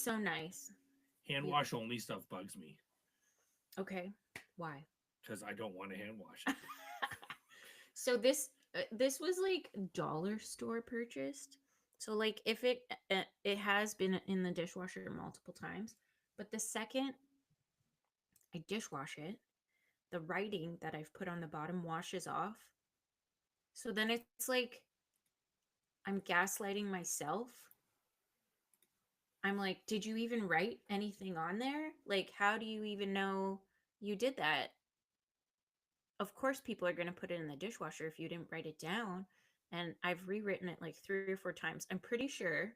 so nice. Hand wash only stuff bugs me Okay. Why? because I don't want to hand wash it. So this was like dollar store purchased. So like if it has been in the dishwasher multiple times, but the second I dishwash it, the writing that I've put on the bottom washes off. So then it's like I'm gaslighting myself. I'm like, did you even write anything on there? Like, how do you even know you did that? Of course, people are going to put it in the dishwasher if you didn't write it down. And I've rewritten it like 3 or 4 times. I'm pretty sure,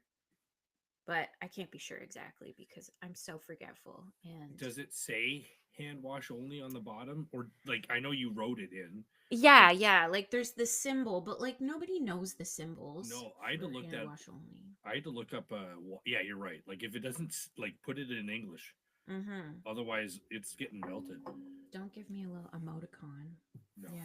but I can't be sure exactly because I'm so forgetful. And Does it say hand wash only on the bottom, or like I know you wrote it in, but yeah, like there's the symbol, but like nobody knows the symbols no, I had to for look hand that. wash only. I had to look up. Yeah, you're right. Like if it doesn't like put it in English, Mm-hmm. otherwise it's getting melted. Don't give me a little emoticon. No, Yeah.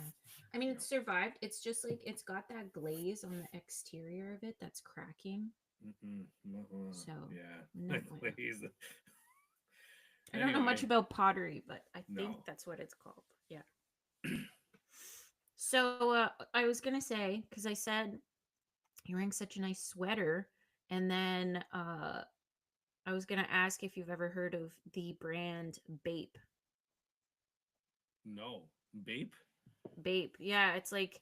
I mean, no. it's survived. It's just like it's got that glaze on the exterior of it that's cracking. Mm-mm, uh-uh. So, Yeah, no the bueno. glaze. I don't know much Anyway, about pottery, but I think no. that's what it's called. Yeah. So, I was going to say, because I said you're wearing such a nice sweater, and then I was going to ask if you've ever heard of the brand Bape. No, Bape. Bape. Yeah, it's like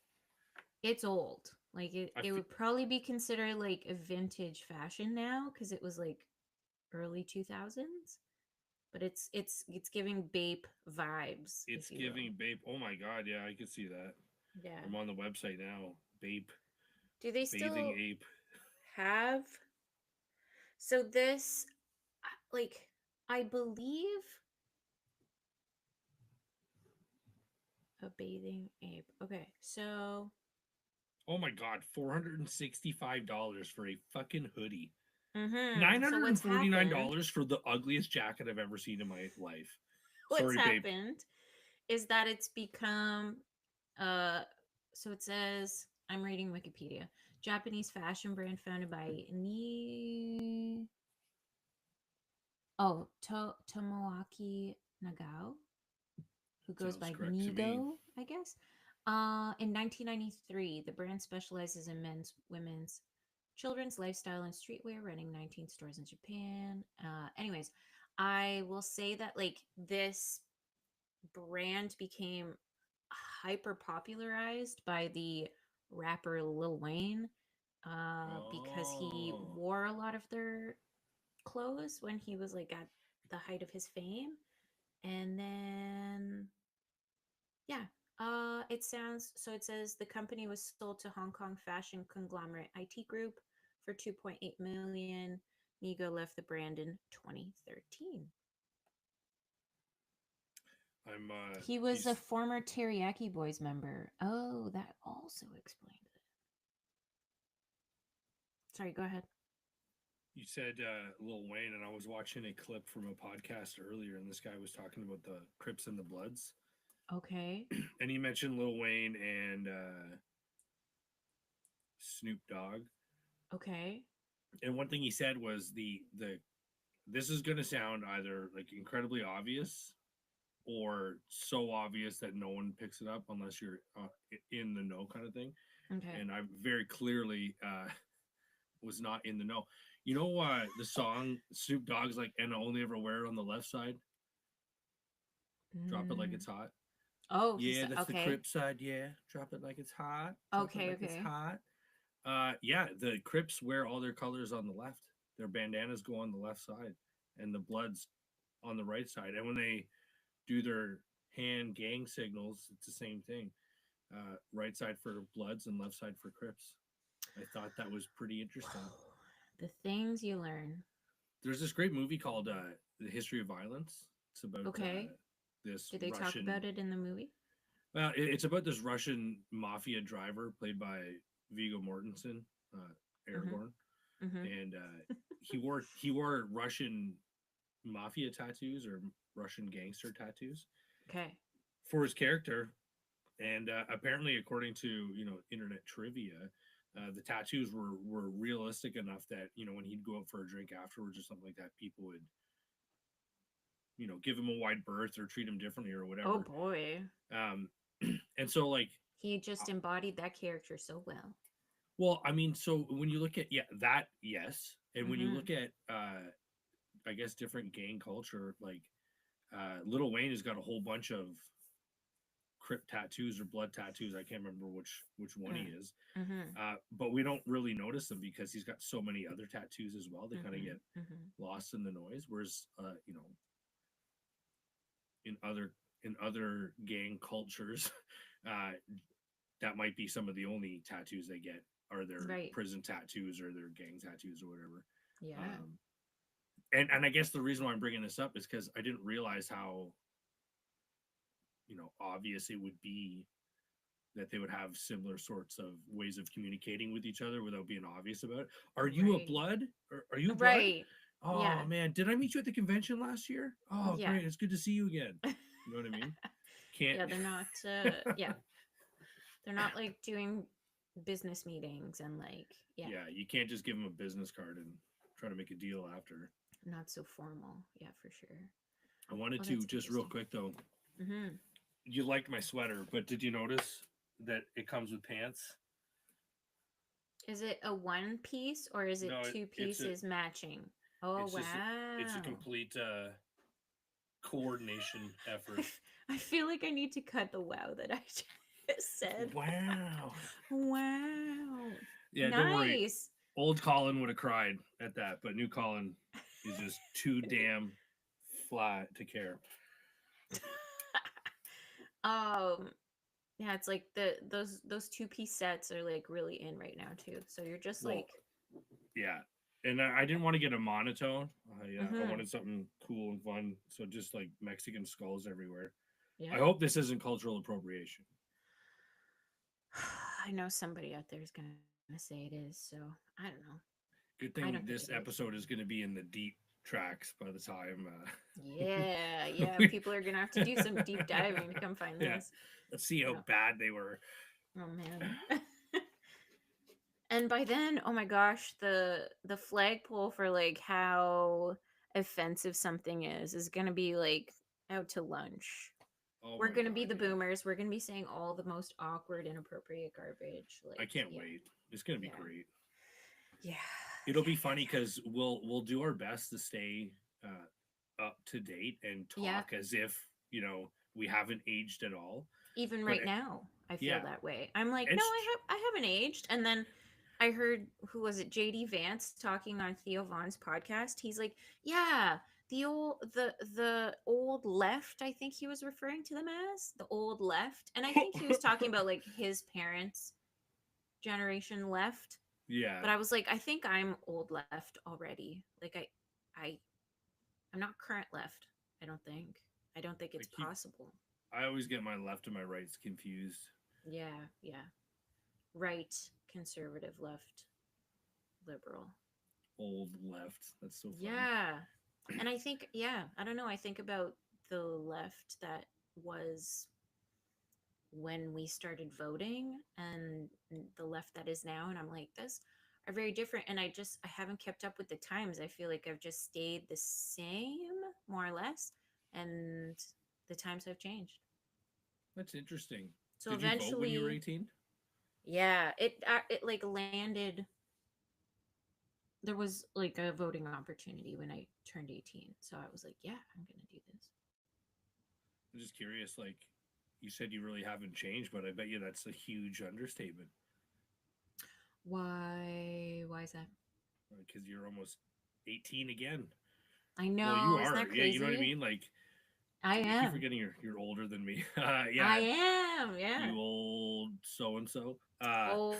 it's old. Like I it fe- would probably be considered like a vintage fashion now because it was like early 2000s, but it's giving Bape vibes, it's if you will. giving Bape. Oh my god, yeah, I can see that. Yeah. I'm on the website now. Bape, Do they bathing still ape. have so this like I believe a bathing ape. Okay. So Oh my god, $465 for a fucking hoodie. mhm. Nine So hundred and what's forty nine happened? dollars for the ugliest jacket I've ever seen in my life. What's Sorry, babe. happened is that it's become uh so it says I'm reading Wikipedia. Japanese fashion brand founded by Ni Tomoaki Nagao, who goes Sounds by correct to me. Nigo, I guess. In 1993, the brand specializes in men's, women's, children's lifestyle and streetwear, running 19 stores in Japan. Anyways, I will say that like this brand became hyper popularized by the rapper Lil Wayne because he Oh, wore a lot of their clothes when he was like at the height of his fame. And then, yeah, it sounds so. It says the company was sold to Hong Kong fashion conglomerate IT Group for 2.8 million. Nigo left the brand in 2013. I'm He was a he's former Teriyaki Boys member. Oh, that also explained it. Sorry, go ahead. you said Lil Wayne, and I was watching a clip from a podcast earlier, and this guy was talking about the Crips and the Bloods, Okay. and he mentioned Lil Wayne and Snoop Dogg. Okay. And one thing he said was the this is going to sound either like incredibly obvious or so obvious that no one picks it up unless you're in the know kind of thing. Okay. And I very clearly was not in the know. You know the song Snoop Dogg's like, and I only ever wear it on the left side. Drop it like Mm. it's hot. Oh, Yeah, that's the okay. Crip side. Yeah, drop it like it's hot. Drop it Okay, like it's okay. hot. Yeah, the Crips wear all their colors on the left. Their bandanas go on the left side, and the Bloods on the right side. And when they do their hand gang signals, it's the same thing. Right side for Bloods and left side for Crips. I thought that was pretty interesting. The things you learn. There's this great movie called The History of Violence. It's about Okay. this Did they talk Russian. about it in the movie? Well, it's about this Russian mafia driver played by Viggo Mortensen, Mm-hmm. Aragorn, Mm-hmm. and he wore Russian mafia tattoos or Russian gangster tattoos Okay. for his character. And apparently, according to internet trivia, The tattoos were realistic enough that, you know, when he'd go out for a drink afterwards or something like that, people would, you know, give him a wide berth or treat him differently or Oh whatever. boy. Um, and so like, He just embodied that character so well. well, I mean, so when you look at, yeah, that, yes, and when you Mm-hmm. look at I guess different gang culture, like Little Wayne has got a whole bunch of Crip tattoos or blood tattoos. I can't remember which one he is, Mm-hmm. but we don't really notice them because he's got so many other tattoos as well. They kind of get Mm-hmm. Mm-hmm. lost in the noise. Whereas, you know, in other gang cultures, uh, that might be some of the only tattoos they get are their Right. prison tattoos or their gang tattoos or whatever. Yeah. Um, and I guess the reason why I'm bringing this up is because I didn't realize how, you know, obvious it would be that they would have similar sorts of ways of communicating with each other without being obvious about it. Are you a Right. blood? Are you a blood? Right. Oh Yeah. man, did I meet you at the convention last year? Oh Yeah. great, it's good to see you again. You know what I mean? Can't. Yeah, they're not yeah. They're not like doing business meetings and like yeah, Yeah, you can't just give them a business card and try to make a deal after. not so formal. Yeah, for sure. I wanted Oh, to that's just real interesting. quick though. Mm-hmm. You liked my sweater, but did you notice that it comes with pants? Is it a one piece or is it No, two it's a pieces matching? Oh it's just it's a wow. complete coordination effort. I feel like I need to cut the wow that I just said. Wow. Wow. Yeah, don't worry. Nice. Old Colin would have cried at that, but new Colin is just too damn flat to care. um yeah, it's like those two-piece sets are like really in right now too. So you're just Well, like yeah. And I didn't want to get a monotone. I mhm. wanted something cool and fun. So just like Mexican skulls everywhere. I Yeah. hope this isn't cultural appropriation. I know somebody out there is gonna say it is, so I don't know. Good I thing don't think this it is. episode is going to be in the deep tracks by the time. Yeah, yeah. We- People are gonna have to do some deep diving to come find yeah. this. Let's see how Oh, bad they were. oh man. And by then, oh my gosh, the flagpole for like how offensive something is gonna be like out to lunch. Oh We're my gonna be god, the yeah. boomers. We're gonna be saying all the most awkward, inappropriate garbage. I Like, can't yeah, wait. It's going to be yeah, great. yeah, It'll yeah, be yeah, funny because we'll do our best to stay up to date and yeah. Yeah. talk as if, you know, we haven't aged at all. Even But right now, I feel yeah, that way. I'm like, no, it's I haven't aged. And then I heard who was it, JD Vance talking on Theo Vaughn's podcast. He's like, yeah, the old left. I think he was referring to them as the old left, and I think he was talking about like his parents' generation left. yeah, But I was like, I think I'm old left already. Like I I'm not current left. I don't think. I don't think I it's keep possible. I always get my left and my rights confused. Yeah, yeah. Right, conservative, left, liberal. Old left. That's so funny. Yeah. And I think, yeah, I don't know. I think about the left that was when we started voting and the left that is now. And I'm like, those are very different. And I haven't kept up with the times. I feel like I've just stayed the same, more or less. And the times have changed. That's interesting. So Did you vote when you were eventually, 18? yeah, it like landed. There was like a voting opportunity when I turned 18. So I was like, yeah, I'm going to do this. I'm just curious. Like you said, you really haven't changed, but I bet you that's a huge understatement Why is that? because you're almost 18 again. I Well, you know. Isn't are. that Yeah, you know what I crazy? mean. Like I I keep am. forgetting you're older than me. I Yeah, am. Yeah. you old so and so. Old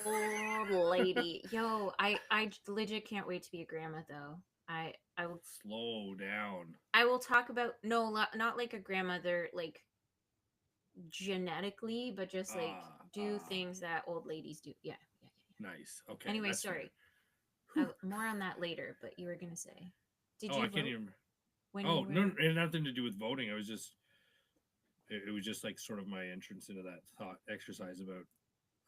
lady. Yo, I legit can't wait to be a grandma though. I will Slow down. I will talk about no, not like a grandmother like genetically, but just like do Ah, things that old ladies do. Yeah, yeah, yeah. nice. Okay, Anyway, that's fair. sorry. Whew. More on that later, but you were going to say. Did Oh, you I can't vote even. when Oh you no, were it had nothing to do with voting. I was just. It was just like sort of my entrance into that thought exercise about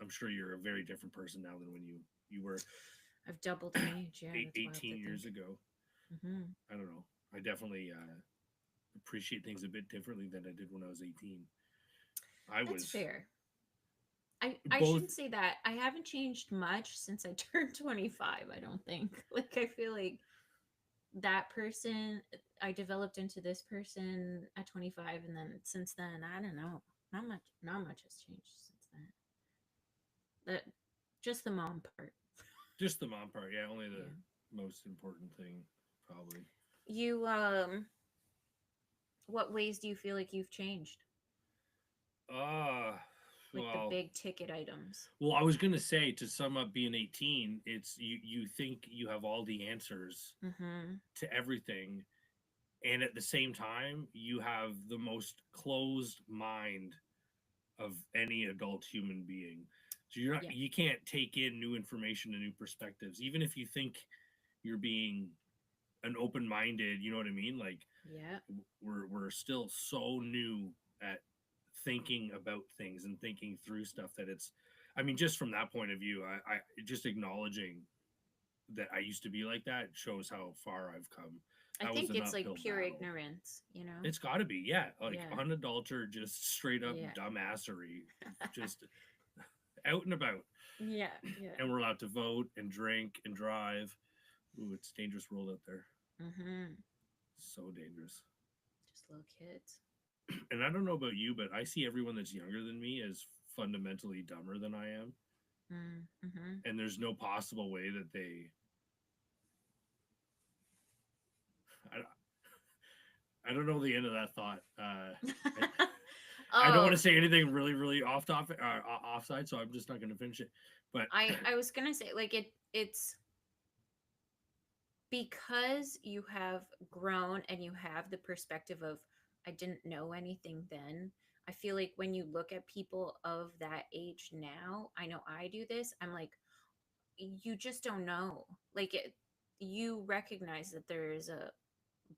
I'm sure you're a very different person now than when you were I've doubled in age. Yeah, eight, that's wild 18 to years think. ago. Hmm. I don't know. I definitely appreciate things a bit differently than I did when I was 18. I That's was fair. I both. shouldn't say that. I haven't changed much since I turned 25, I don't think. Like I feel like that person I developed into this person at 25, and then since then, I don't know. Not much has changed since then. That just the mom part. Just the mom part, yeah, only the Yeah. most important thing, probably. You what ways do you feel like you've changed? Ah, Like the well, big ticket items. well, I was gonna say to sum up being 18, it's you think you have all the answers Mhm. to everything, and at the same time, you have the most closed mind of any adult human being. So Yeah. you can't take in new information and new perspectives, even if you think you're being an open minded. You know what I mean? Like Yeah. we're still so new at thinking about things and thinking through stuff that it's. I mean, just from that point of view, I just acknowledging that I used to be like that shows how far I've come. I That was think an it's like uphill pure battle. ignorance, you know? It's got to be, yeah, like Yeah. unadulterated, just straight up Yeah. dumbassery, just out and about. Yeah. Yeah. And we're allowed to vote and drink and drive. Ooh, it's a dangerous world out there. Mhm. So dangerous. Just little kids. And I don't know about you, but I see everyone that's younger than me as fundamentally dumber than I am. Mhm. And there's no possible way that I don't know the end of that thought. I don't want to Oh, say anything really, really off topic, offside, so I'm just not going to finish it. But I was gonna say like it's because you have grown and you have the perspective of I didn't know anything then. I feel like when you look at people of that age now, I know I do this. I'm like, you just don't know. Like you recognize that there is a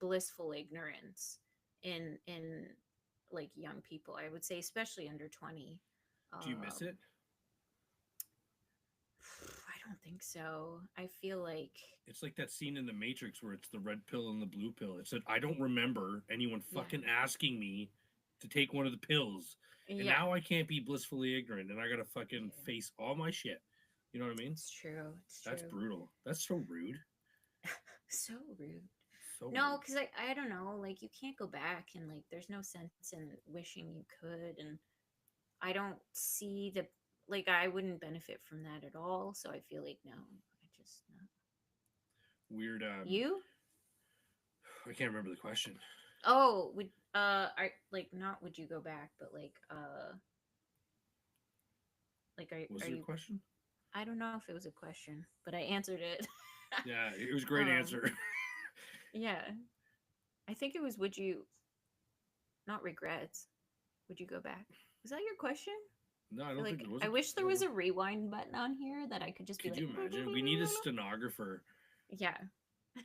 blissful ignorance in like young people. I would say, especially under 20. do you miss Um, it? I don't think so. I feel like It's like that scene in The Matrix where it's the red pill and the blue pill. It said, I don't remember anyone yeah, fucking asking me to take one of the pills. And yeah, now I can't be blissfully ignorant and I gotta fucking yeah. face all my shit. You know what I mean? It's true. It's That's true. brutal. That's so rude. So rude. So No, rude. because I don't know. Like you can't go back, and like there's no sense in wishing you could, and I don't see the like I wouldn't benefit from that at all. So I feel like no, I just no. Weird. You? I can't remember the question. Oh, would I like not would you go back, but like Was are there a you? question? I don't know if it was a question, but I answered it. Yeah, it was a great um, answer. yeah, I think it was. Would you not regrets? Would you go back? Was that your question? No, I I feel don't think like there was I a. wish I there don't was know. a rewind button on here that I could just be Could like, you imagine? We need a stenographer. yeah,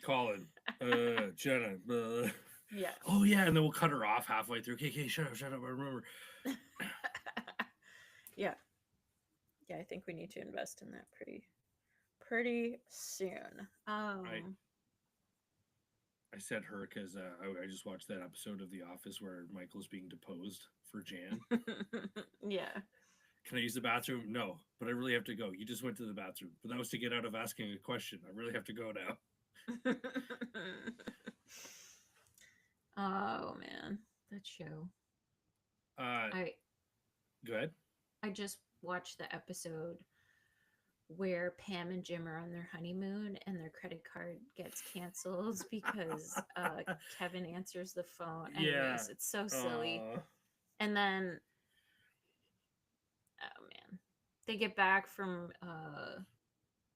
Colin, Jenna, yeah, oh yeah, and then we'll cut her off halfway through. Okay, okay, shut up. I remember. yeah, yeah. I think we need to invest in that pretty soon. I I said her because I just watched that episode of The Office where Michael's being deposed for Jan. Yeah. Can I use the bathroom? No, but I really have to go. You just went to the bathroom, but that was to get out of asking a question. I really have to go now. Oh man, that show. Uh, I go ahead. I just watched the episode where Pam and Jim are on their honeymoon and their credit card gets canceled because Kevin answers the phone. Yeah. Anyways, it's so silly. Uh, And then, oh man, they get back from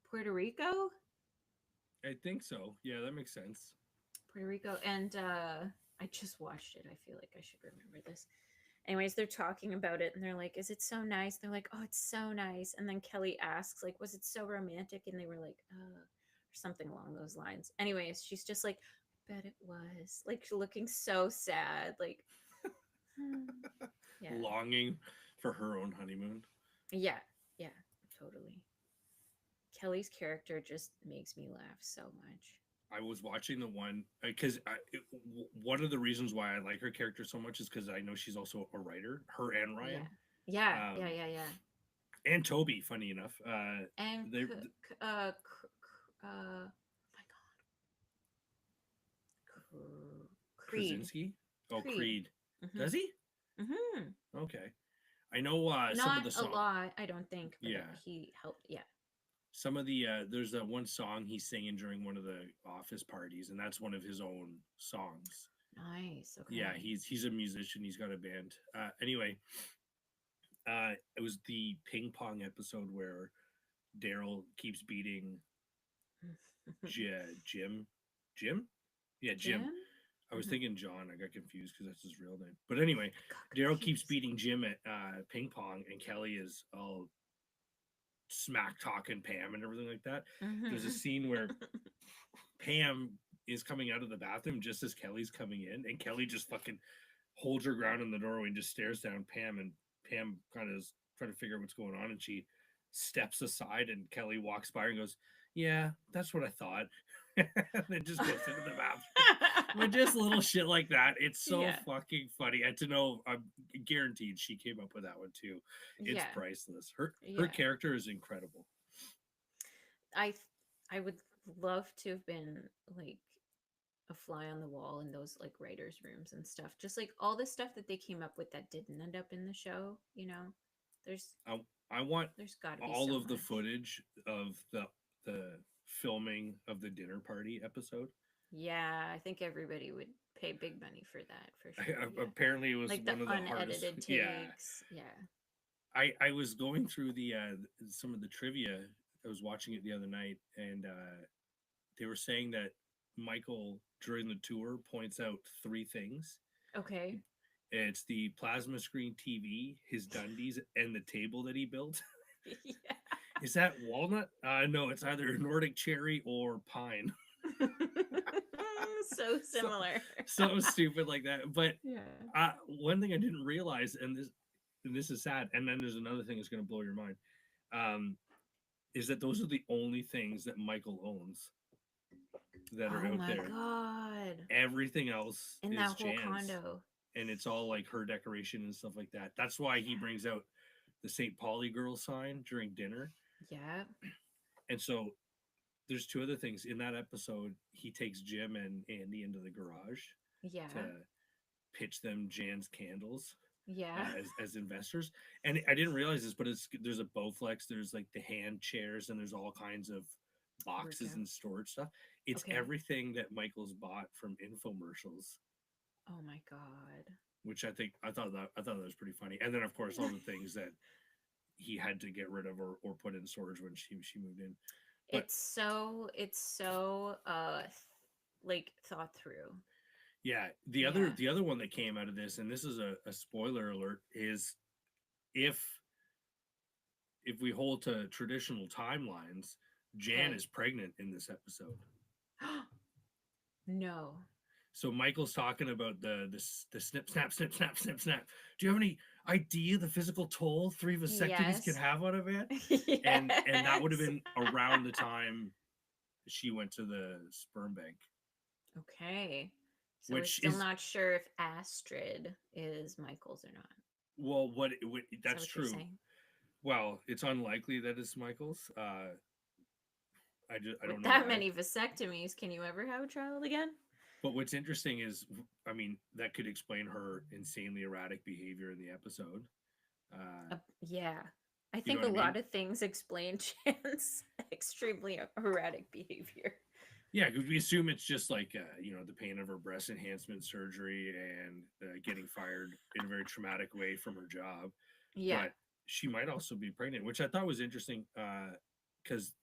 Puerto Rico, I think so. Yeah, that makes sense. and I just watched it. I feel like I should remember this. Anyways, they're talking about it and they're like, "Is it so nice?" They're like, "Oh, it's so nice." And then Kelly asks, like, "Was it so romantic?" And they were like, or something along those lines. Anyways, she's just like, "I bet it was." Like looking so sad. Like, yeah, Longing for her own honeymoon. yeah, Yeah, totally. Kelly's character just makes me laugh so much. I was watching the one because one of the reasons why I like her character so much is because I know she's also a writer, her and Yeah. Ryan, Yeah, yeah, um, yeah, yeah. and Toby. Funny enough, And they oh my god, Creed, Krasinski. Oh, Creed. Creed. Mhm. Does he? Mhm. Okay. I know some of Not the a song. lot, I don't think, but Yeah, he helped. Yeah. some of the there's that one song he's singing during one of the office parties, and that's one of his own songs. Nice. Yeah, Okay. he's a musician. He's got a band. Anyway, it was the ping pong episode where Daryl keeps beating Jim. Jim? Yeah, Jim. Jim? I was Mhm. thinking John. I got confused because that's his real name. But anyway, Got Daryl keeps confused. beating Jim at ping pong, and Kelly is all smack talking Pam and everything like that. There's a Mhm. scene where Pam is coming out of the bathroom just as Kelly's coming in, and Kelly just fucking holds her ground in the doorway and just stares down Pam, and Pam kind of is trying to figure out what's going on, and she steps aside, and Kelly walks by her and goes, "Yeah, that's what I thought," and then just goes into the bathroom. But just little shit like that, it's so Yeah. fucking funny. And to know, I'm guaranteed she came up with that one too. It's Yeah. priceless. Her Yeah. character is incredible. I th- I would love to have been like a fly on the wall in those like writers' rooms and stuff. Just like all the stuff that they came up with that didn't end up in the show, you know. There's I want there's got to be all so of the much. footage of the filming of the dinner party episode. Yeah, I think everybody would pay big money for that for sure. Yeah. Apparently, it was Like the one of the hardest. unedited Yeah, takes. Yeah. I was going through the some of the trivia. I was watching it the other night, and they were saying that Michael during the tour points out three things. Okay. It's the plasma screen TV, his Dundies, and the table that he built. Yeah. Is that walnut? No, it's either Nordic cherry or pine. So So similar. something stupid like that. But Yeah. one thing I didn't realize, and this is sad, and then there's another thing that's going to blow your mind, um, is that those are the only things that Michael owns that are Oh out my there. god. Everything else In is that whole Jan's, condo. and it's all like her decoration and stuff like that. That's why he Yeah. brings out the St. Pauli girl sign during dinner. Yeah. And so there's two other things in that episode. He takes Jim and Andy into the garage to Yeah. pitch them Jan's candles Yeah. as investors. And I didn't realize this, but there's a Bowflex, there's like the hand chairs, and there's all kinds of boxes Workout. and storage stuff. It's Okay. everything that Michael's bought from infomercials, Oh my god. which I thought that was pretty funny. And then of course all the things that he had to get rid of or put in storage when she moved in. But It's so like thought through. yeah, Yeah. the other one that came out of this, and this is a spoiler alert, is if we hold to traditional timelines, Jan Okay. is pregnant in this episode. No. So Michael's talking about the snip snap snip snap snip snap. Do you have any idea the physical toll three vasectomies can Yes. have on a man? And that would have Yes. been around the time she went to the sperm bank, Okay. So we're which still is not sure if Astrid is Michael's or not. well, Is that that's what you're true. saying? Well, it's unlikely that it's Michael's. I With don't know that why. many vasectomies, can you ever have a child again? But what's interesting is, I mean, that could explain her insanely erratic behavior in the episode. Uh, Yeah. I you know think what a I mean? lot of things explain Chan's extremely erratic behavior. Yeah, because we assume it's just like the pain of her breast enhancement surgery and getting fired in a very traumatic way from her job. Yeah. But she might also be pregnant, which I thought was interesting because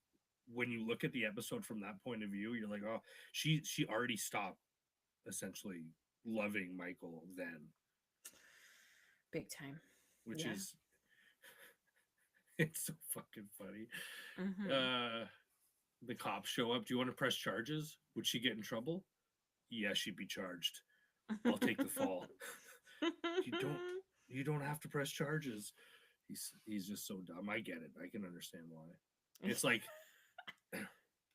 when you look at the episode from that point of view, you're like, oh, she already stopped essentially loving Michael then, Big time. which Yeah. is it's so fucking funny. Mm-hmm. Uh, the cops show up. Do you want to press charges? Would she get in trouble? Yeah, she'd be charged. I'll take the fall. You don't you don't have to press charges. He's just so dumb. I get it. I can understand why. It's like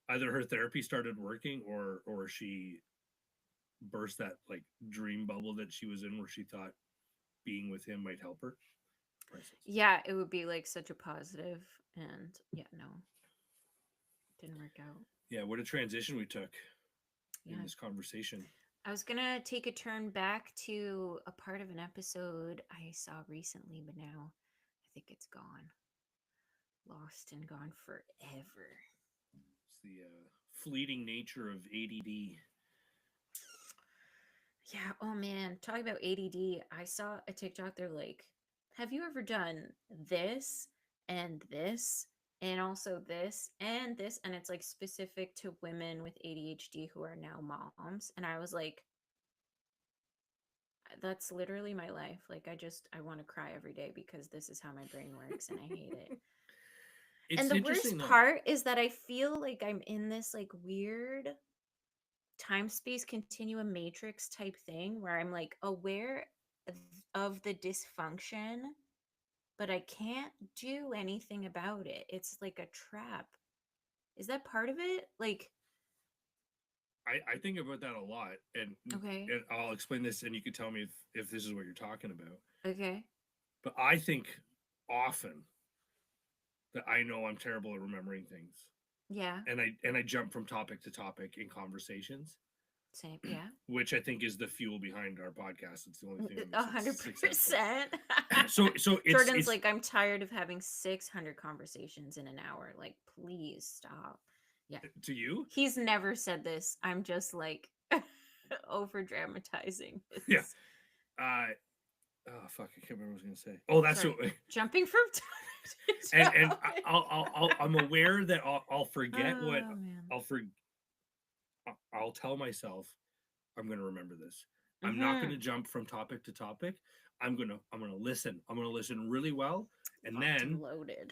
either her therapy started working or she burst that like dream bubble that she was in where she thought being with him might help her. Priceless. Yeah, it would be like such a positive, and yeah, no, didn't work out. Yeah, what a transition we took in Yeah. this conversation. I was gonna take a turn back to a part of an episode I saw recently, but now I think it's gone. Lost and gone forever. It's the fleeting nature of ADD. Yeah, oh man, talking about ADD, I saw a TikTok, they're like, have you ever done this and this and also this and this? And it's like specific to women with ADHD who are now moms. And I was like, that's literally my life. Like I want to cry every day because this is how my brain works and I hate it. It's And the interesting worst though. part is that I feel like I'm in this like weird time space continuum matrix type thing where I'm like aware of the dysfunction, but I can't do anything about it. It's like a trap. Is that part of it? Like, I think about that a lot, okay, and I'll explain this, and you can tell me if this is what you're talking about. okay, But I think often that I know I'm terrible at remembering things, yeah, and I jump from topic to topic in conversations, same, yeah, which I think is the fuel behind our podcast. It's the only thing a I'm hundred successful. percent. So Jordan's it's like, I'm tired of having 600 conversations in an hour. Like, please stop. Yeah, to you, he's never said this. I'm just like over dramatizing yeah. this. Oh fuck, I can't remember what I was gonna say. Oh, that's Sorry, what. jumping from topic to And topic. I'm aware that I'll forget what Oh man. I'll for I'll tell myself I'm going to remember this. I'm not going Mm-hmm. to jump from topic to topic. I'm going to listen. I'm going to listen really well, and Locked and then loaded.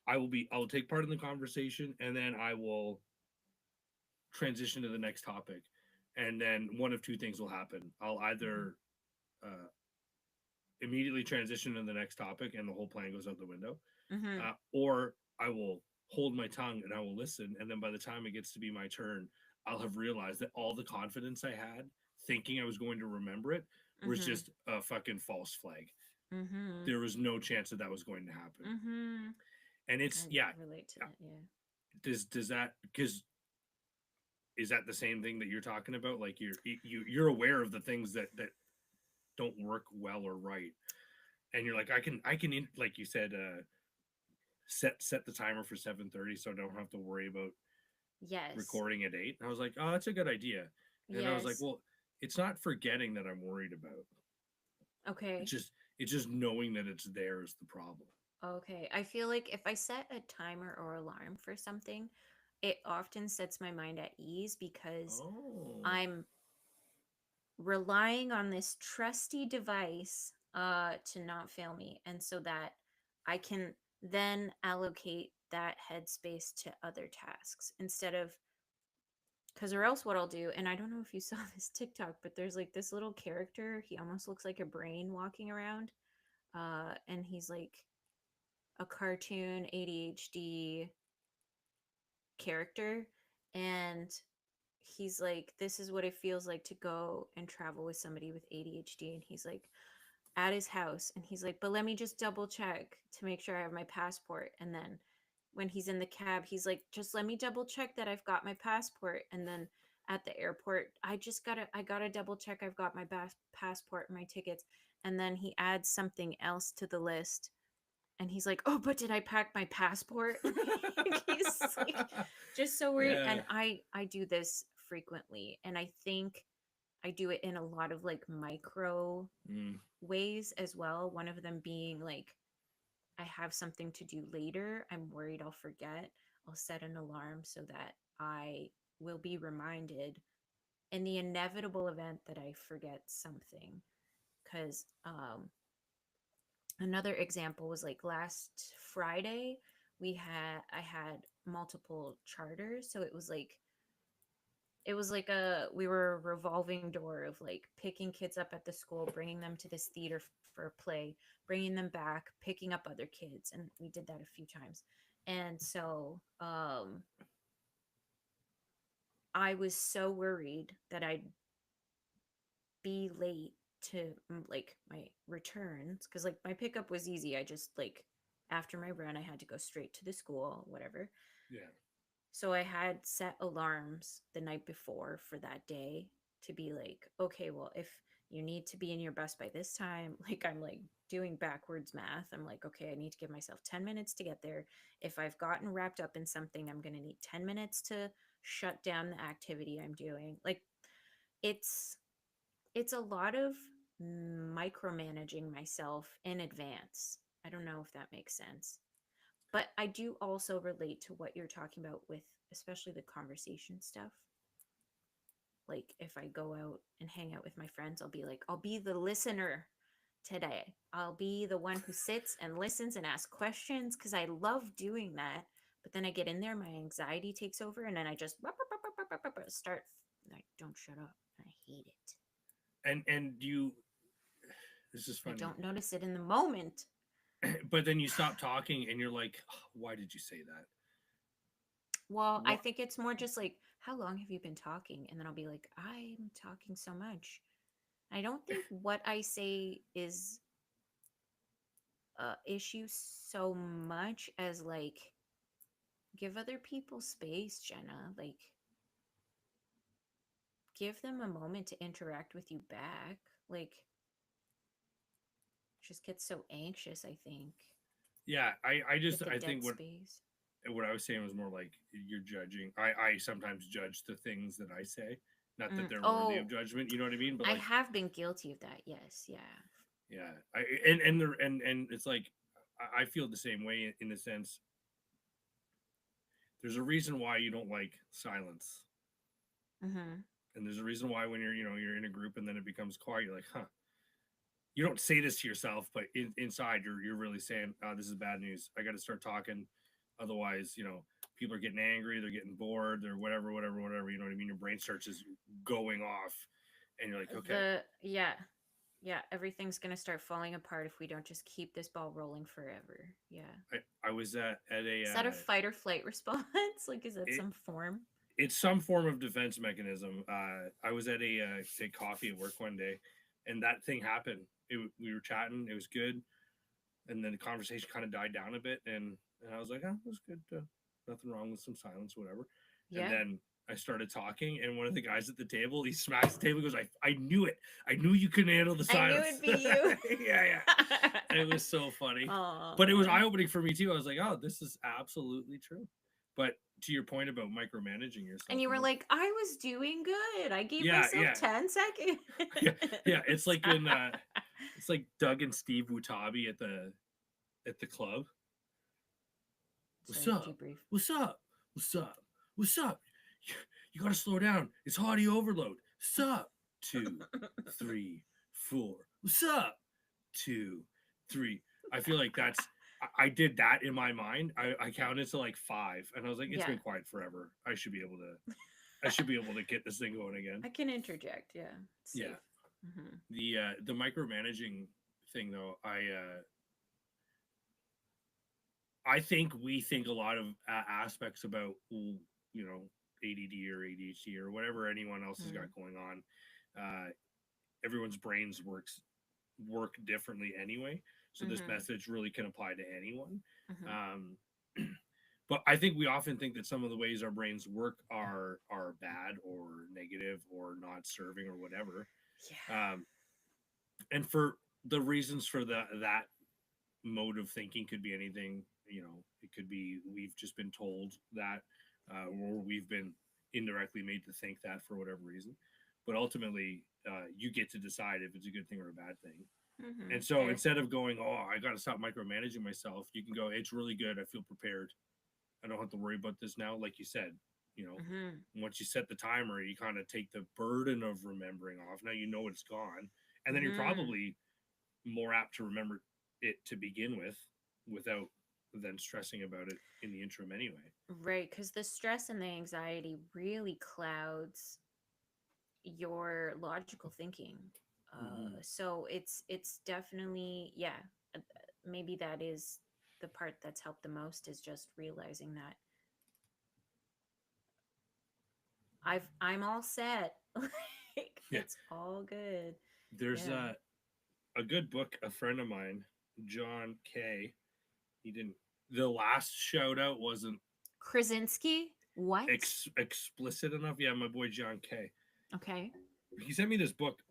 I'll take part in the conversation, and then I will transition to the next topic, and then one of two things will happen. I'll Mm-hmm. either uh, immediately transition to the next topic, and the whole plan goes out the window, Mm-hmm. or I will hold my tongue and I will listen, and then by the time it gets to be my turn, I'll have realized that all the confidence I had thinking I was going to remember it was Mm-hmm. just a fucking false flag. Mm-hmm. There was no chance that that was going to happen. Mm-hmm. And it's I yeah. relate to that, yeah. Does that because is that the same thing that you're talking about? Like you're aware of the things that don't work well or right, and you're like I can like you said set the timer for 7:30 so I don't have to worry about Yes. recording at 8. And I was like, oh, that's a good idea. And then I was like, Yes. well, it's not forgetting that I'm worried about. Okay. It's just it's just knowing that it's there is the problem. Okay. I feel like if I set a timer or alarm for something, it often sets my mind at ease because Oh. I'm relying on this trusty device to not fail me, and so that I can then allocate that headspace to other tasks instead of, because or else what I'll do, and I don't know if you saw this TikTok, but there's like this little character, he almost looks like a brain walking around, and he's like a cartoon ADHD character, and he's like, this is what it feels like to go and travel with somebody with ADHD. And he's like at his house, and he's like, but let me just double check to make sure I have my passport. And then when he's in the cab, he's like, just let me double check that I've got my passport. And then at the airport, I gotta double check I've got my passport and my tickets. And then he adds something else to the list, and he's like, oh, but did I pack my passport? He's like just so weird. Yeah. And I do this frequently, and I think I do it in a lot of like micro Mm. ways as well, one of them being like, I have something to do later, I'm worried I'll forget, I'll set an alarm so that I will be reminded in the inevitable event that I forget something. Because another example was like last Friday, I had multiple charters, so it was like it was like we were a revolving door of like picking kids up at the school, bringing them to this theater for a play, bringing them back, picking up other kids, and we did that a few times. And so I was so worried that I'd be late to like my returns, because like my pickup was easy. I just like after my run I had to go straight to the school, whatever. Yeah. So I had set alarms the night before for that day to be like, okay, well, if you need to be in your bus by this time, like I'm like doing backwards math. I'm like, okay, I need to give myself 10 minutes to get there. If I've gotten wrapped up in something, I'm going to need 10 minutes to shut down the activity I'm doing. Like it's it's a lot of micromanaging myself in advance. I don't know if that makes sense. But I do also relate to what you're talking about with especially the conversation stuff. Like if I go out and hang out with my friends, I'll be like, I'll be the listener today. I'll be the one who sits and listens and asks questions because I love doing that. But then I get in there, my anxiety takes over, and then I just start. I don't shut up. I hate it. And you, this is I funny. don't notice it in the moment. But then you stop talking and you're like, "Oh, why did you say that? Well, I What?" think it's more just like, how long have you been talking? And then I'll be like, I'm talking so much. I don't think what I say is a issue so much as like give other people space, Jenna. Like give them a moment to interact with you back. Like just get so anxious, I think. Yeah, Get the I think dead space. what I was saying was more like you're judging. I sometimes judge the things that I say, not that they're worthy of Oh, judgment. You know what I mean? But I like, have been guilty of that. Yes, yeah. yeah, and it's like I feel the same way in the sense. There's a reason why you don't like silence, Mm-hmm. and there's a reason why when you're in a group and then it becomes quiet, you're like, huh. You don't say this to yourself, but inside you're really saying, "Oh, this is bad news. I got to start talking, otherwise, people are getting angry, they're getting bored, they're whatever, whatever, whatever." You know what I mean? Your brain starts just going off, and you're like, "Okay." Yeah, everything's gonna start falling apart if we don't just keep this ball rolling forever. Yeah. I was at a Is that a fight or flight response? Like, is that it, some form? it's some form of defense mechanism. I was at a coffee at work one day, and that thing happened. We were chatting, it was good, and then the conversation kind of died down a bit, and I was like, "Oh, it was good. Nothing wrong with some silence, whatever." And Yeah. then I started talking, and one of the guys at the table, he smacks the table, and goes, I knew it. I knew you couldn't handle the I knew silence." it'd be you. Yeah, yeah. It was so funny, but it was Aw. eye opening for me too. I was like, "Oh, this is absolutely true." But to your point about micromanaging And yourself, you were like, I was doing good. I gave yeah, myself yeah, 10 seconds. yeah, yeah. It's like when it's like Doug and Steve Wutabi at the club. What's Sorry, up? debrief. What's up? What's up? What's up? You gotta slow down. It's audio overload. What's up? Two, three, four. What's up? Two, three. I feel like I did that in my mind. I counted to like five, and I was like, it's Yeah, been quiet forever. I should be able to get this thing going again. I can interject. Yeah, it's Yeah. safe. Hmm. The micromanaging thing though, I think we think a lot of aspects about ADD or ADHD or whatever anyone else has got Hmm. going on. Uh, Everyone's brains work differently anyway, so this Hmm. message really can apply to anyone. Hmm. Um, but I think we often think that some of the ways our brains work are bad or negative or not serving or whatever. Yeah. Um, and for the reasons for that mode of thinking could be anything. It could be we've just been told that, or we've been indirectly made to think that for whatever reason. But ultimately, you get to decide if it's a good thing or a bad thing. Hmm. And so Fair. instead of going, "Oh, I got to stop micromanaging myself," you can go, "It's really good. I feel prepared. I don't have to worry about this now." Like you said, you know, Hmm. once you set the timer, you kind of take the burden of remembering off. Now you know it's gone, and then you're Hmm. probably more apt to remember it to begin with without than stressing about it in the interim anyway. Right, because the stress and the anxiety really clouds your logical thinking. Hmm. So it's definitely, yeah, maybe that is the part that's helped the most, is just realizing that I'm all set. Like Yeah, it's all good. there's Yeah. a good book. A friend of mine, John Kay, he didn't. The last shout out wasn't Krasinski? What? explicit enough. Yeah, my boy John Kay. Okay. He sent me this book.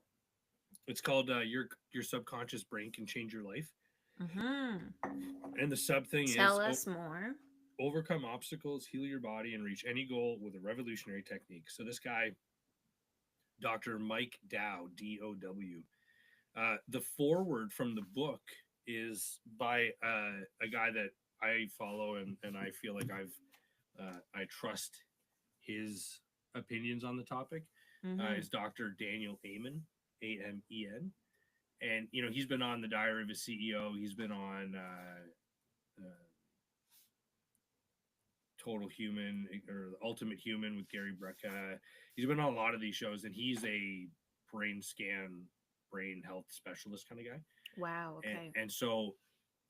It's called Your Subconscious Brain Can Change Your Life, Mm-hmm. and the sub thing Tell is us more. overcome obstacles, heal your body, and reach any goal with a revolutionary technique. So this guy, Dr. Mike Dow, Dow. The foreword from the book is by a guy that I follow, and I feel like I trust his opinions on the topic. Mm-hmm. Is Dr. Daniel Amen, Amen, and he's been on the Diary of a CEO. He's been on Total Human or Ultimate Human with Gary Brecka. He's been on a lot of these shows, and he's a brain scan, brain health specialist kind of guy. Wow. and, Okay. and so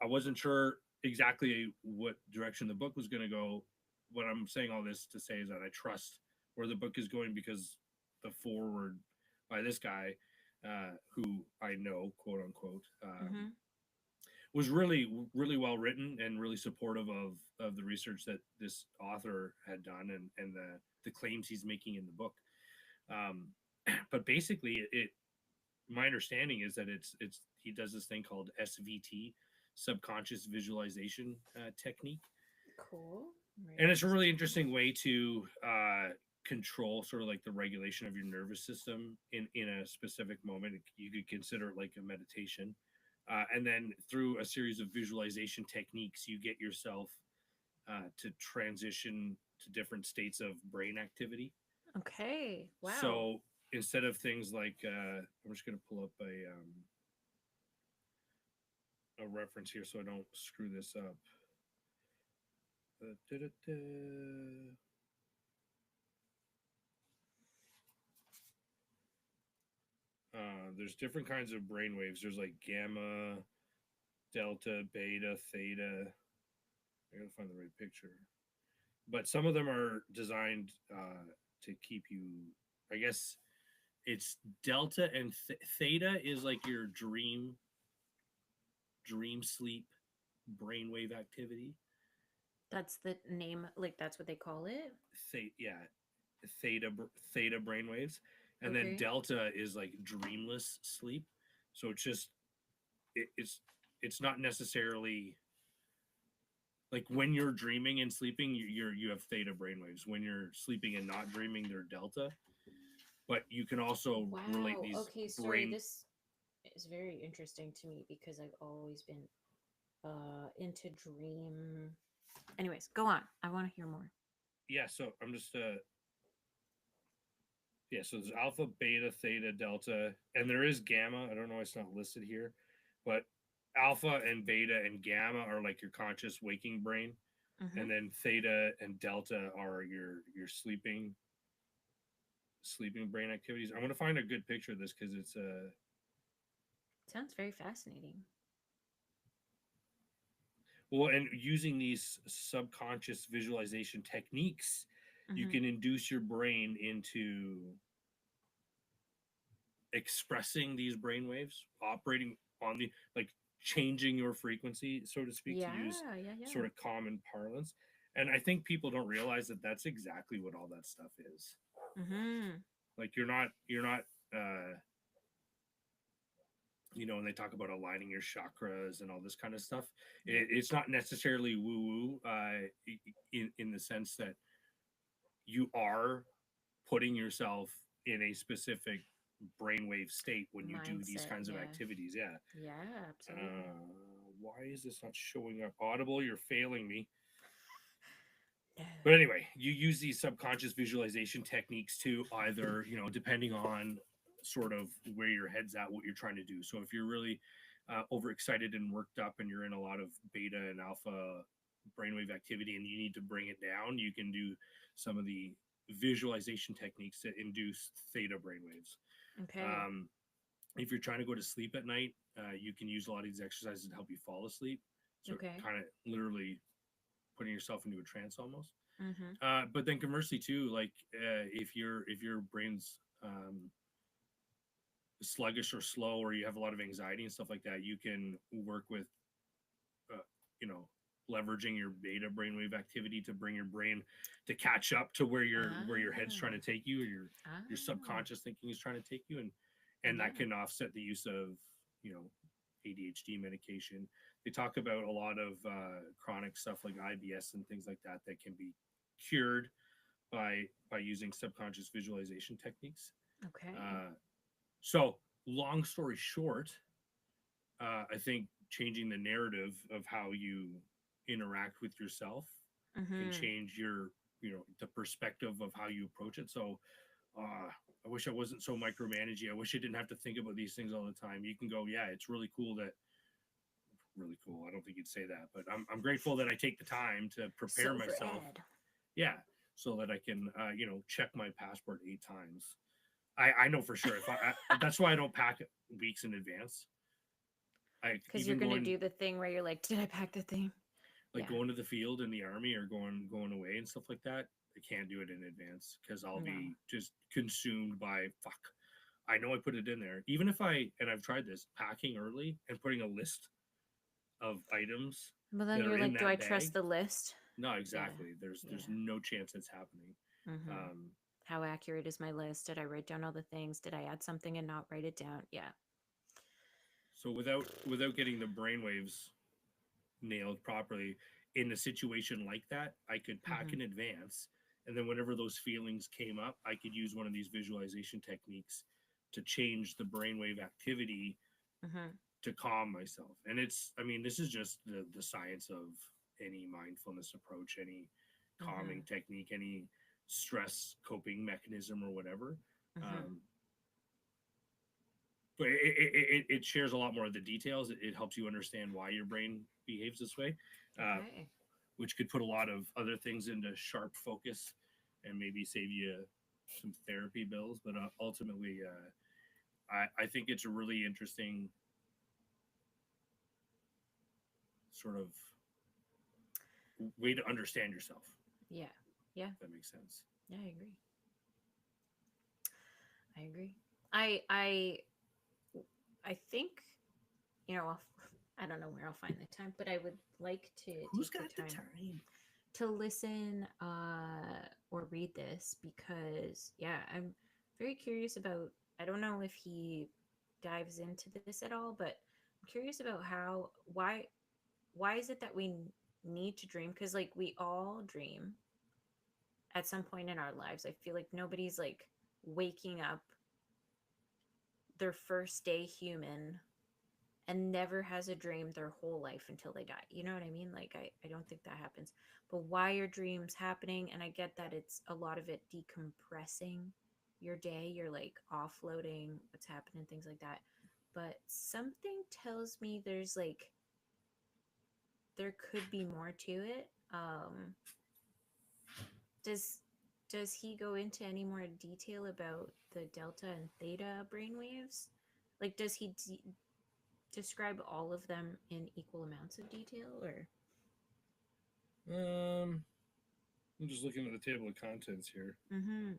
I wasn't sure exactly what direction the book was going to go. What I'm saying all this to say is that I trust where the book is going because the forward by this guy, who I know, quote unquote, Mm-hmm. was really really well written and really supportive of the research that this author had done and the claims he's making in the book. Um, but basically, it my understanding is that it's he does this thing called SVT, subconscious visualization technique, Cool. and Writing it's a this really down. interesting way to control sort of like the regulation of your nervous system in a specific moment. You could consider it like a meditation, and then through a series of visualization techniques, you get yourself to transition to different states of brain activity. Okay. Wow. So instead of things like I'm just going to pull up a reference here so I don't screw this up. There's different kinds of brain waves. There's like gamma, delta, beta, theta. I gotta find the right picture. But some of them are designed to keep you. I guess it's delta and theta is like your dream sleep brainwave activity. That's the name, like that's what they call it. Yeah, theta theta brainwaves, and then Okay. delta is like dreamless sleep. So it's just it's it's not necessarily like when you're dreaming and sleeping, you have theta brainwaves. When you're sleeping and not dreaming, they're delta. But you can also relate Wow. these Okay, sorry. brain. This is very interesting to me because I've always been into dream. Anyways, go on. I want to hear more. Yeah, so I'm just yeah, so there's alpha, beta, theta, delta, and there is gamma. I don't know why it's not listed here, but alpha and beta and gamma are like your conscious waking brain, Mm-hmm. and then theta and delta are your sleeping brain activities. I'm gonna find a good picture of this because it's Sounds very fascinating. well, and using these subconscious visualization techniques, you Mm-hmm. can induce your brain into expressing these brain waves, operating on the like changing your frequency, so to speak, to Yeah, use yeah, yeah. sort of common parlance. And I think people don't realize that that's exactly what all that stuff is. Mm-hmm. Like you're not uh when they talk about aligning your chakras and all this kind of stuff, Yep. it's not necessarily woo woo in the sense that you are putting yourself in a specific brainwave state when you do these Mindset. kinds of Yeah. activities. Yeah. Yeah, absolutely. Why is this not showing up? Audible, you're failing me. No. But anyway, you use these subconscious visualization techniques to either, depending on sort of where your head's at, what you're trying to do. So if you're really overexcited and worked up and you're in a lot of beta and alpha brainwave activity and you need to bring it down, you can do some of the visualization techniques that induce theta brainwaves. Okay. Um, if you're trying to go to sleep at night, you can use a lot of these exercises to help you fall asleep. So Okay. kind of literally putting yourself into a trance almost. Mm-hmm. But then conversely too, like if your brain's sluggish or slow, or you have a lot of anxiety and stuff like that, you can work with uh, you know leveraging your beta brainwave activity to bring your brain to catch up to where your head's trying to Ah. take you, or your Ah. subconscious thinking is trying to take you, and that Yeah. can offset the use of you know ADHD medication. They talk about a lot of chronic stuff like IBS and things like that that can be cured by using subconscious visualization techniques. Okay. Uh, so, long story short, I think changing the narrative of how you interact with yourself can Mm-hmm. change the perspective of how you approach it. So, I wish I wasn't so micromanaging. I wish I didn't have to think about these things all the time. You can go, yeah, it's really cool that really cool. I don't think you'd say that, but I'm grateful that I take the time to prepare Silver myself. Ed. Yeah, so that I can check my passport 8 times. I know for sure if that's why I don't pack it weeks in advance. I Because you're even gonna going do the thing where you're like, did I pack the thing? like Yeah. going to the field in the army or going away and stuff like that. I can't do it in advance because I'll No. be just consumed by fuck. I know I put it in there. Even if I've tried this packing early and putting a list of items But then that are you're in like, do I that trust bag. the list? No, Yeah. exactly. There's Yeah. no chance it's happening. Mm-hmm. Um, How accurate is my list? Did I write down all the things? Did I add something and not write it down? Yeah. so without getting the brainwaves nailed properly in a situation like that, I could pack Mm-hmm. in advance, and then whenever those feelings came up, I could use one of these visualization techniques to change the brainwave activity Mm-hmm. to calm myself. And I mean, this is just the science of any mindfulness approach, any Mm-hmm. calming technique, any stress coping mechanism or whatever. Mm-hmm. Um, but it shares a lot more of the details. It helps you understand why your brain behaves this way, uh, Okay. which could put a lot of other things into sharp focus and maybe save you some therapy bills. But ultimately, I think it's a really interesting sort of way to understand yourself. Yeah. Yeah. If that makes sense. Yeah, I agree. I agree. I I think, I don't know where I'll find the time, but I would like to Who's take the got the time time? to listen or read this because yeah, I'm very curious about. I don't know if he dives into this at all, but I'm curious about why is it that we need to dream, because like we all dream at some point in our lives. I feel like nobody's like waking up their first day human and never has a dream their whole life until they die. You know what I mean? Like, I don't think that happens. But why are dreams happening? And I get that it's a lot of it decompressing your day. You're like offloading what's happening, things like that. But something tells me there could be more to it. Does does he go into any more detail about the delta and theta brainwaves? Like, does he describe all of them in equal amounts of detail, or I'm just looking at the table of contents here. mm-hmm.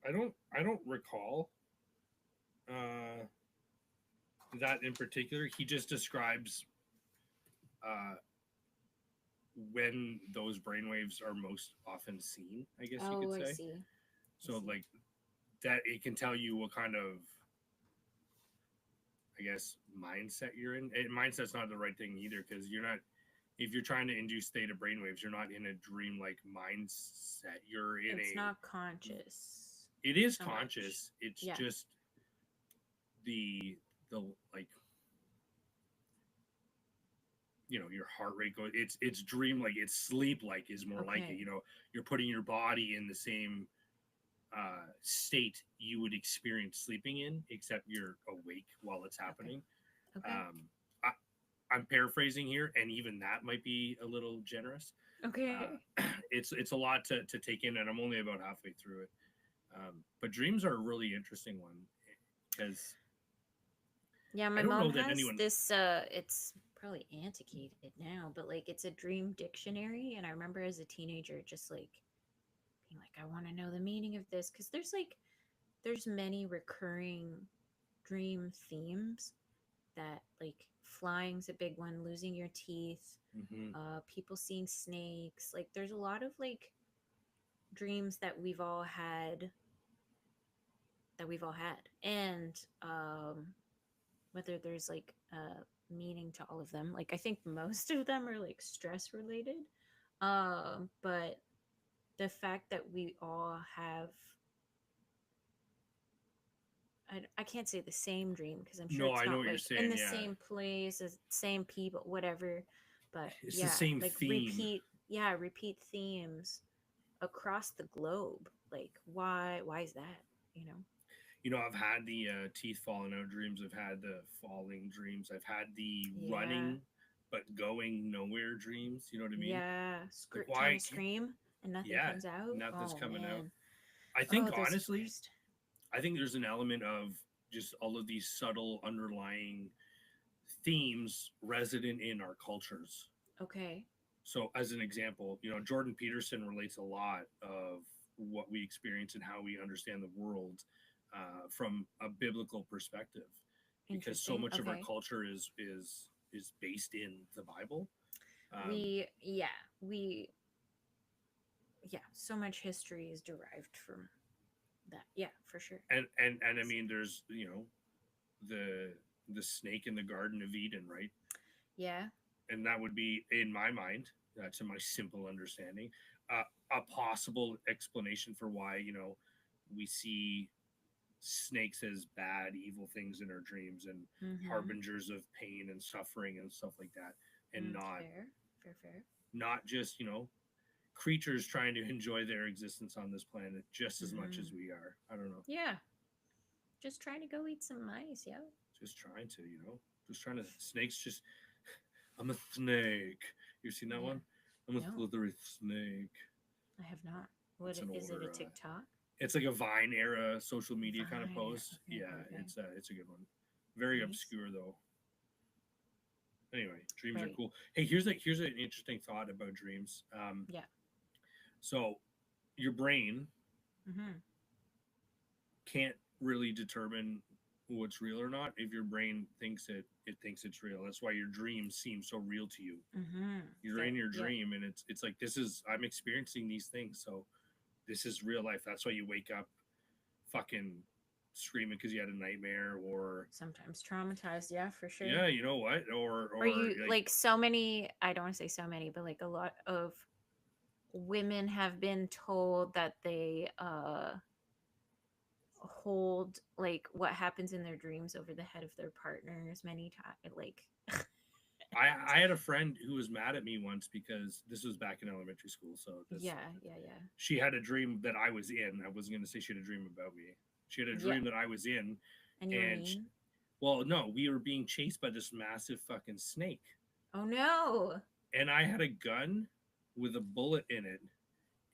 I don't recall uh, that in particular. He just describes uh, when those brainwaves are most often seen. I guess you Oh, could I say. see. I So see. like that, it can tell you what kind of I guess mindset you're in. And mindset's not the right thing either because you're not. If you're trying to induce theta brainwaves, you're not in a dream-like mindset. You're in It's a. not conscious It is so much. conscious. It's Yeah. just the like your heart rate goes. It's dream like it's sleep like is more like it. Okay. You're putting your body in the same state you would experience sleeping in, except you're awake while it's Okay. happening. Okay. Um, I I'm paraphrasing here, and even that might be a little generous. Okay. It's a lot to take in, and I'm only about halfway through it. But dreams are a really interesting one because Yeah, I my don't mom know that has anyone. this it's probably antiquated now, but like it's a dream dictionary, and I remember as a teenager just like being like I want to know the meaning of this cuz there's many recurring dream themes that like flying's a big one, losing your teeth, Mhm. people seeing snakes. Like there's a lot of like dreams that we've all had. And whether there's like meaning to all of them. Like I think most of them are like stress related. But the fact that we all have I can't say the same dream because I'm sure No, it's I know not what you're like in saying. the Yeah, same place, as same people, whatever. But it's the yeah, same like theme. repeat themes across the globe. Like why is that? You know? I've had the teeth falling out dreams. I've had the falling dreams. I've had the Yeah. running but going nowhere dreams. You know what I mean? Yeah. Like Trying why to can't scream and nothing yeah, comes out. nothing's Oh coming out. man. I Oh, think those are the honestly, worst. I think there's an element of just all of these subtle underlying themes resident in our cultures. Okay. So, as an example, Jordan Peterson relates a lot of what we experience and how we understand the world from a biblical perspective, because so Interesting. much of our Okay. culture is based in the Bible. Um, We yeah, we yeah, so much history is derived from that. Yeah, for sure. and I mean, there's the the snake in the Garden of Eden, right? Yeah. And that would be, in my mind, to my simple understanding, a possible explanation for why we see snakes as bad, evil things in our dreams and Mm-hmm. harbingers of pain and suffering and stuff like that, and not Fair. Fair, fair. not just creatures trying to enjoy their existence on this planet just as much Mm-hmm. as we are. I don't know, Yeah. Just trying to go eat some mice, yeah. just trying to, just trying to snakes just. I'm a snake. You seen that Yeah. one? I'm a No, slithery snake. I have not. What It's an is it a older. TikTok? It's like a Vine era social media kind of Vine. post. Okay, Yeah, okay, okay. it's a good one. Very Nice. obscure though. Anyway, dreams are Right. cool. Hey, here's an interesting thought about dreams. Yeah. So your brain Mm-hmm. can't really determine what's real or not if your brain thinks it thinks it's real. That's why your dreams seem so real to you. Mm-hmm. You're in Fair. your Yeah. dream and it's like, this is, I'm experiencing these things, so this is real life. That's why you wake up fucking screaming because you had a nightmare, or Sometimes traumatized, yeah, for sure. yeah, you know what, Or or you like like so many, I don't want to say so many, but like a lot of women have been told that they hold like what happens in their dreams over the head of their partners many times like I had a friend who was mad at me once because this was back in elementary school. So this, yeah, yeah, yeah. she had a dream that I was in. I wasn't going to say she had a dream about me. She had a Yeah. dream that I was in, And you were and mean. well, no, we were being chased by this massive fucking snake, Oh no. and I had a gun with a bullet in it,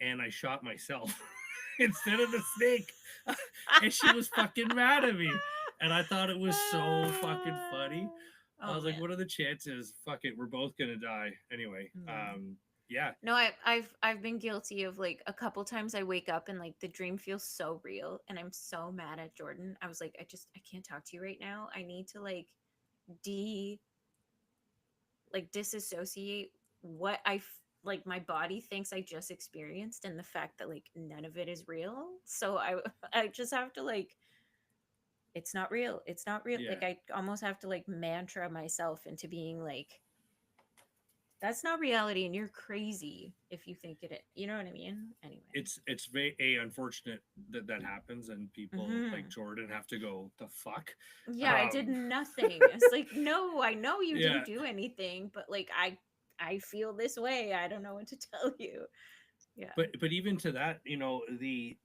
and I shot myself instead of the snake, and she was fucking mad at me, and I thought it was so fucking funny. I Oh was like, man. what are the chances? Fuck it, we're both gonna die anyway. Man. Yeah, No, I've been guilty of like a couple times I wake up and like the dream feels so real and I'm so mad at Jordan. I was like, I can't talk to you right now. I need to de disassociate what like my body thinks I just experienced and the fact that like none of it is real. So I just have to like it's not real. It's not real. yeah. Like I almost have to like mantra myself into being like that's not reality and you're crazy if you think it is. You know what I mean? Anyway. It's very unfortunate that that happens, and people like Mhm. Jordan have to go the fuck. Yeah, I did Um, nothing. It's like, no, I know you yeah, didn't do anything, but like I feel this way. I don't know what to tell you. Yeah. but even to that, the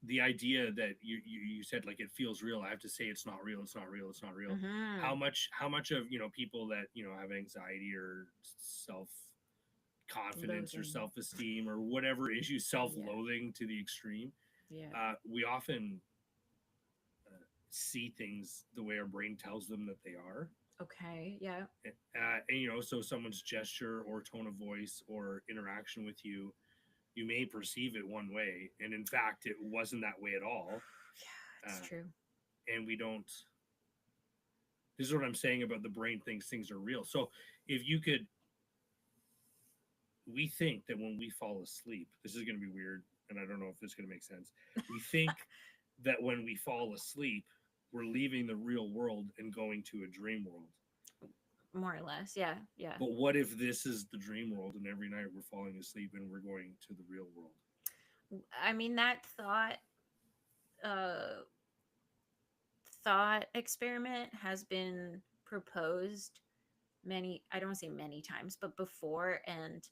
the idea that you said like it feels real. I have to say it's not real. It's not real. It's not real. Mm-hmm. How much of people that have anxiety or self confidence or Loathing. self esteem or whatever issue, self Yeah. loathing to the extreme, Yeah. we often see things the way our brain tells them that they are. Okay. Yeah. And so someone's gesture or tone of voice or interaction with you, you may perceive it one way, and in fact, it wasn't that way at all. Yeah, it's Uh, true. and we don't. This is what I'm saying about the brain thinks things are real. So if you could, we think that when we fall asleep, this is going to be weird, and I don't know if this is going to make sense. We think that when we fall asleep, we're leaving the real world and going to a dream world. More or less. Yeah. Yeah. But what if this is the dream world and every night we're falling asleep and we're going to the real world? I mean, that uh, thought experiment has been proposed many, I don't say many times, but before. And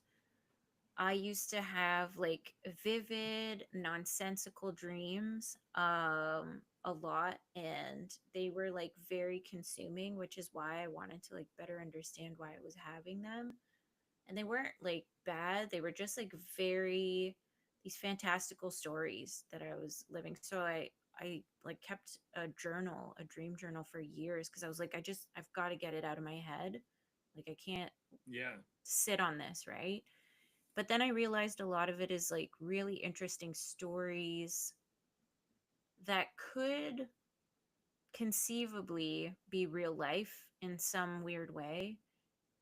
I used to have like vivid, nonsensical dreams a lot, and they were like very consuming, which is why I wanted to like better understand why I was having them. And they weren't like bad, they were just like very these fantastical stories that I was living. So I like kept a journal, a dream journal for years because I was like I've got to get it out of my head. Like I can't Yeah. sit on this, right? But then I realized a lot of it is like really interesting stories that could conceivably be real life in some weird way.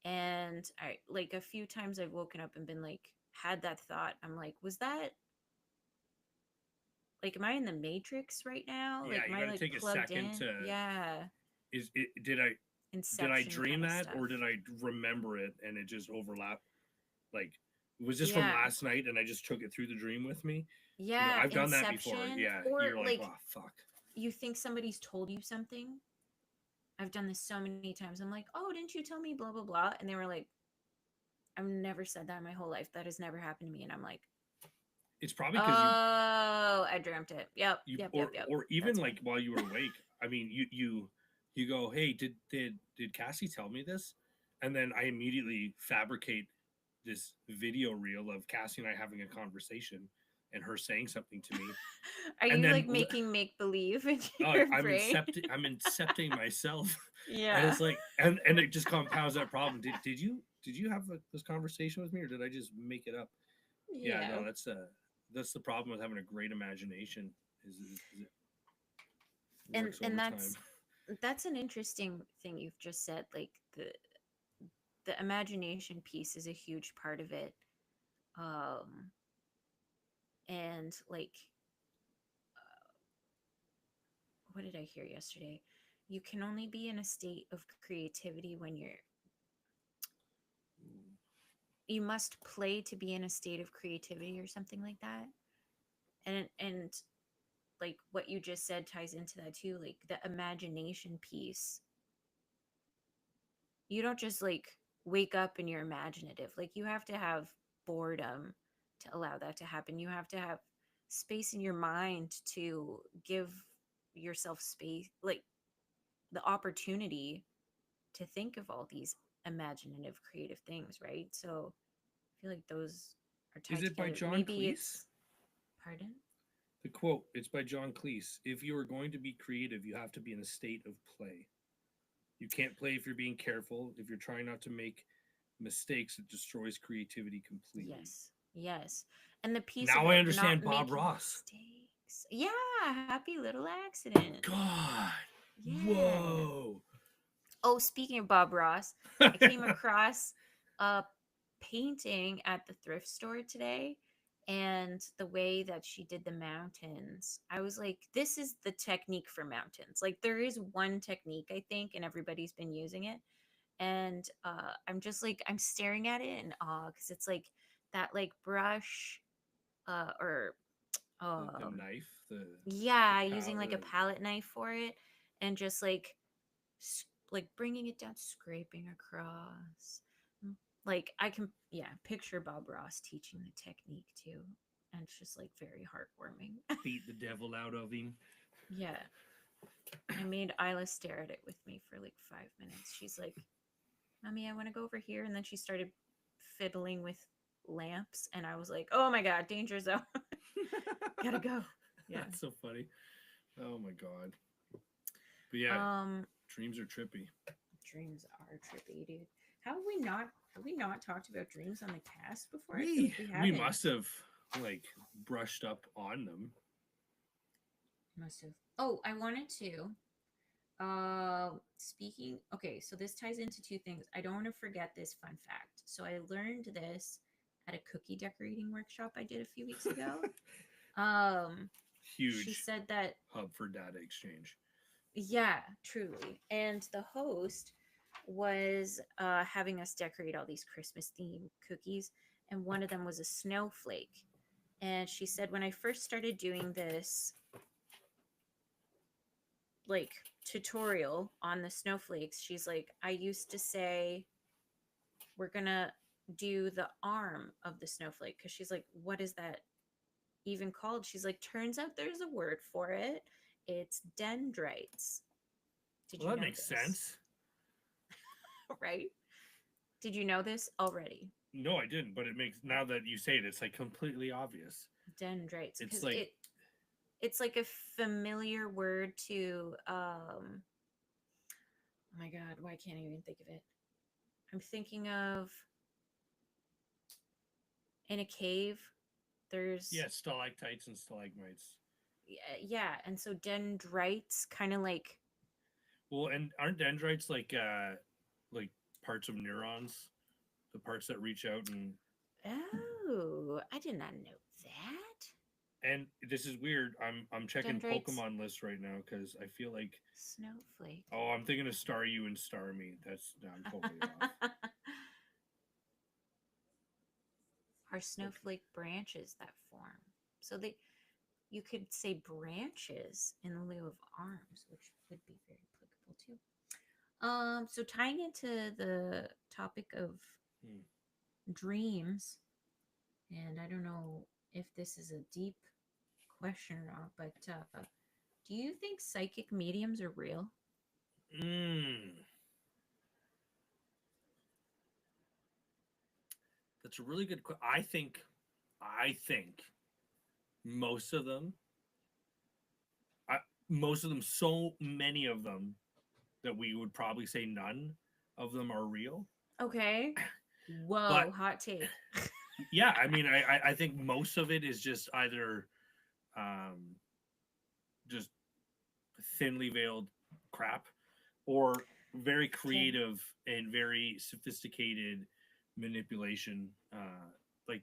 And I like a few times I've woken up and been like, had that thought. I'm like, was that like, am I in the Matrix right now? Yeah, Like, am you I got to like take a plugged second in? to Yeah. is it did I Inception dream kind of that, stuff. or did I remember it and it just overlapped? Like, was this from Yeah. last night and I just took it through the dream with me? Yeah. I've done that before. Inception. Yeah, Or you're like, like, oh fuck. you think somebody's told you something. I've done this so many times. I'm like, oh, didn't you tell me blah, blah, blah? And they were like, I've never said that in my whole life. That has never happened to me. And I'm like, It's probably because oh, I dreamt it. Yep. you Yep. Yep. or Yep. or even That's like me. while you were awake. I mean, you go, hey, did Cassie tell me this? And then I immediately fabricate this video reel of Cassie and I having a conversation and her saying something to me, Are and you then like making make believe in oh, your brain? I'm incepting myself, and Yeah. it's like, and it just compounds that problem. Did you have this conversation with me, or did I just make it up? Yeah, Yeah. no, that's the problem with having a great imagination is it And works over time. that's an interesting thing you've just said. Like the imagination piece is a huge part of it. Um and like what did I hear yesterday? You can only be in a state of creativity when you must play to be in a state of creativity or something like that. And like what you just said ties into that too, like the imagination piece. You don't just like wake up and you're imaginative. Like you have to have boredom to allow that to happen. You have to have space in your mind to give yourself space, like the opportunity to think of all these imaginative creative things, right? So I feel like those are Is tied it by together. John Maybe Cleese? it's pardon. The quote, it's by John Cleese. If you are going to be creative, you have to be in a state of play. You can't play if you're being careful. If you're trying not to make mistakes, it destroys creativity completely. Yes. Yes. And the piece Now I about not understand Bob making Ross. mistakes. Yeah, happy little accident. God. Yeah. Whoa. Oh, speaking of Bob Ross, I came across a painting at the thrift store today, and the way that she did the mountains, I was like, this is the technique for mountains. Like there is one technique, I think, and everybody's been using it. And I'm just like I'm staring at it in awe because it's like that like brush or The um knife, the yeah, pal, using like a the palette knife for it, and just like like bringing it down, scraping across. Like I can, yeah, picture Bob Ross teaching the technique too. and it's just like very heartwarming. Beat the devil out of him. Yeah. I made Isla stare at it with me for like 5 minutes. She's like, Mommy, I want to go over here. And then she started fiddling with lamps. And I was like, oh my God, danger zone. Gotta go. Yeah. That's so funny. Oh my God. But yeah, dreams are trippy. Dreams are trippy, dude. Have we not talked about dreams on the cast before? I feel We, like we we haven't. must have like brushed up on them. Must have. Oh, I wanted to. Speaking. Okay, so this ties into two things. I don't want to forget this fun fact. So I learned this at a cookie decorating workshop I did a few weeks ago. She Huge said that, hub for data exchange. yeah, truly. And the host was having us decorate all these Christmas themed cookies, and one of them was a snowflake. And she said, when I first started doing this, like, tutorial on the snowflakes, she's like, I used to say, we're gonna do the arm of the snowflake, because she's like, what is that even called? She's like, turns out there's a word for it. It's dendrites. Did Well, you that know makes this? sense. Right? Did you know this already? No, I didn't, but it makes, now that you say it, it's like completely obvious. Dendrites. It's Because like, it's like a familiar word to oh my God, why can't I even think of it? I'm thinking of, in a cave, there's, yeah, stalactites and stalagmites. yeah, and so dendrites kind of like, Well, and aren't dendrites like parts of neurons, the parts that reach out oh, I did not know that. and this is weird. I'm checking Dendrites, Pokemon lists right now because I feel like, snowflake. oh, I'm thinking of Staryu and Starmie. That's, no, I'm totally off. Are Okay. snowflake branches that form? So you could say branches in lieu of arms, which would be very applicable too. So tying into the topic of Hmm. dreams, and I don't know if this is a deep question or not, but do you think psychic mediums are real? Mm, that's a really good question. I think most of them, I, most of them, so many of them that we would probably say none of them are real. Okay. But Whoa, hot take. yeah, I mean, I think most of it is just either um, just thinly veiled crap or very Okay. creative and very sophisticated manipulation. Like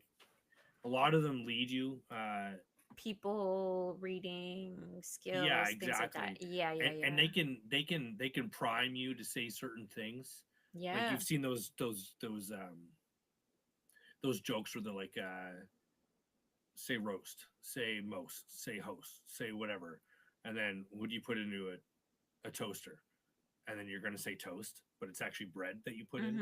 a lot of them lead you. People reading Yeah, skills, things like that. exactly. Yeah, yeah, And yeah. they can prime you to say certain things. Like Yeah. you've seen those jokes where they're like say roast, say most, say host, say whatever, and then what do you put into a toaster? And then you're going to say toast, but it's actually bread that you put in.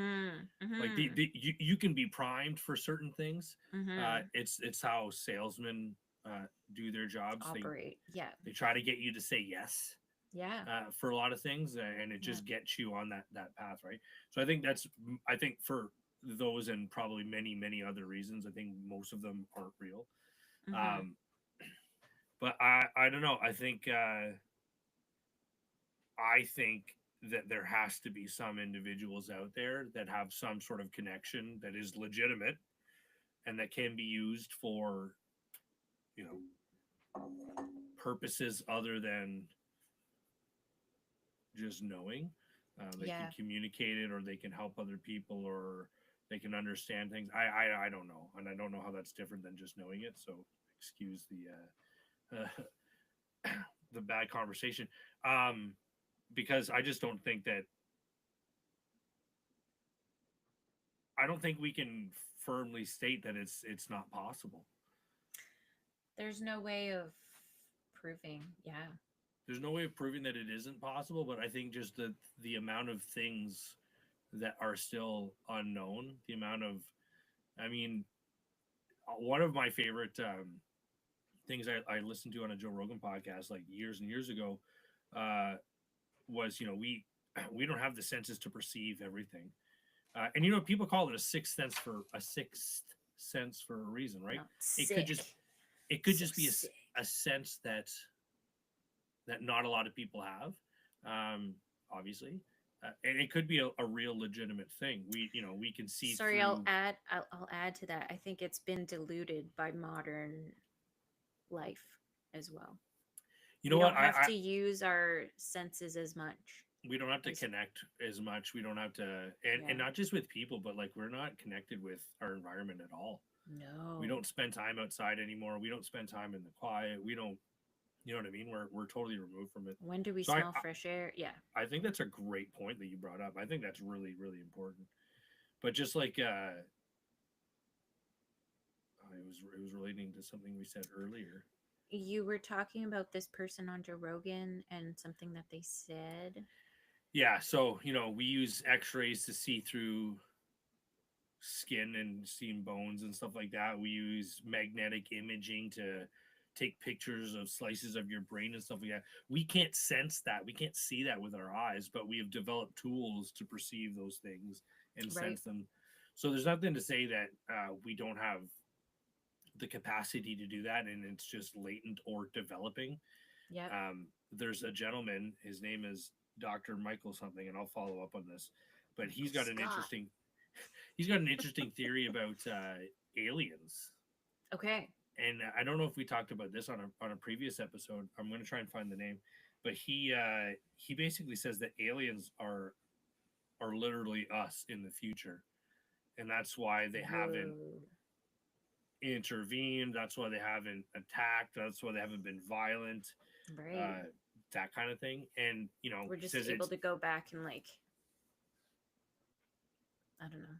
Mhm. Like Mhm. you can be primed for certain things. Mhm. It's how salesmen do their jobs. Operate. Yeah. They try to get you to say yes Yeah. for a lot of things, and it Yeah. just gets you on that path, right? So I think for those and probably many other reasons, I think most of them aren't real. Mhm. Um, but I don't know. I think that there has to be some individuals out there that have some sort of connection that is legitimate and that can be used for, you know, purposes other than just knowing. They can Yeah. communicate it, or they can help other people, or they can understand things. I don't know, and I don't know how that's different than just knowing it. So excuse the bad conversation, because I just don't think that I don't think we can firmly state that it's not possible. There's no way of proving. Yeah. There's no way of proving that it isn't possible, but I think just the amount of things that are still unknown, the amount of, I mean, one of my favorite things I listened to on a Joe Rogan podcast like years and years ago uh, was, we don't have the senses to perceive everything, and people call it a sixth sense for a reason, right? No, It could sick. just it could So just be sick. a sense that not a lot of people have, obviously, and it could be a real legitimate thing. We can see Sorry, I'll through. add. I'll add to that. I think it's been diluted by modern life as well. You We know what? don't have to use our senses as much We don't have to as connect as much. We don't have to, and yeah. not just with people, but like we're not connected with our environment at all. We No. don't spend time outside anymore. We don't spend time in the quiet. We don't, you know what I mean? We're totally removed from it. When do we So I smell fresh air? Yeah. I think that's a great point that you brought up. I think that's really really important. But just like it was relating to something we said earlier. You were talking about this person on Joe Rogan and something that they said. Yeah, so we use X-rays to see through skin and seeing bones and stuff like that. We use magnetic imaging to take pictures of slices of your brain and stuff like that. We can't sense that. We can't see that with our eyes, but we have developed tools to perceive those things and Right. sense them. So there's nothing to say that we don't have the capacity to do that, and it's just latent or developing. Yep. There's a gentleman. His name is Dr. Michael something, and I'll follow up on this. But Michael Scott. he's got an interesting theory about aliens. Okay. And I don't know if we talked about this on a previous episode. I'm going to try and find the name, but he basically says that aliens are literally us in the future, and that's why they haven't Whoa. intervened. That's why they haven't attacked. That's why they haven't been violent. Right. Uh, that kind of thing. And We're he just says able it's to go back and like I don't know.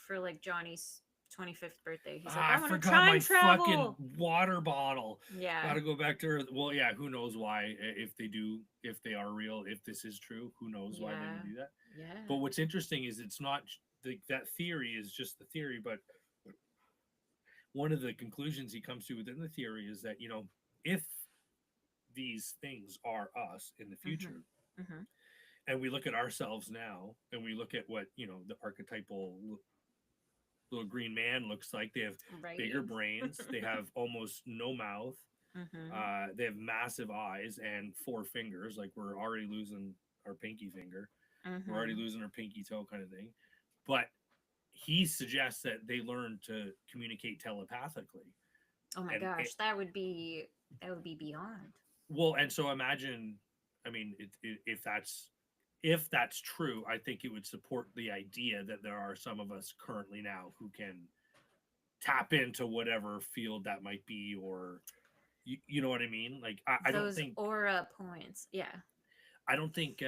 For like Johnny's 25th birthday. He's like, I I want to forgot my time fucking travel. water bottle. Yeah. Gotta go back to Earth. Well, yeah, who knows why? If they are real, if this is true, who knows why they Yeah. would do that? Yeah. But what's interesting is it's not that theory is just the theory, but one of the conclusions he comes to within the theory is that if these things are us in the Mm-hmm. future, Mm-hmm. and we look at ourselves now, and we look at what the archetypal little green man looks like. They have Right. bigger brains. They have almost no mouth. Mm-hmm. They have massive eyes and four fingers. Like we're already losing our pinky finger. We're already Mm-hmm. losing our pinky toe, kind of thing. But he suggests that they learn to communicate telepathically. Oh my And gosh, that would be beyond. and so imagine, I mean, if that's true, I think it would support the idea that there are some of us currently now who can tap into whatever field that might be, or you know what I mean? Like I don't Those think aura points. Yeah. I don't think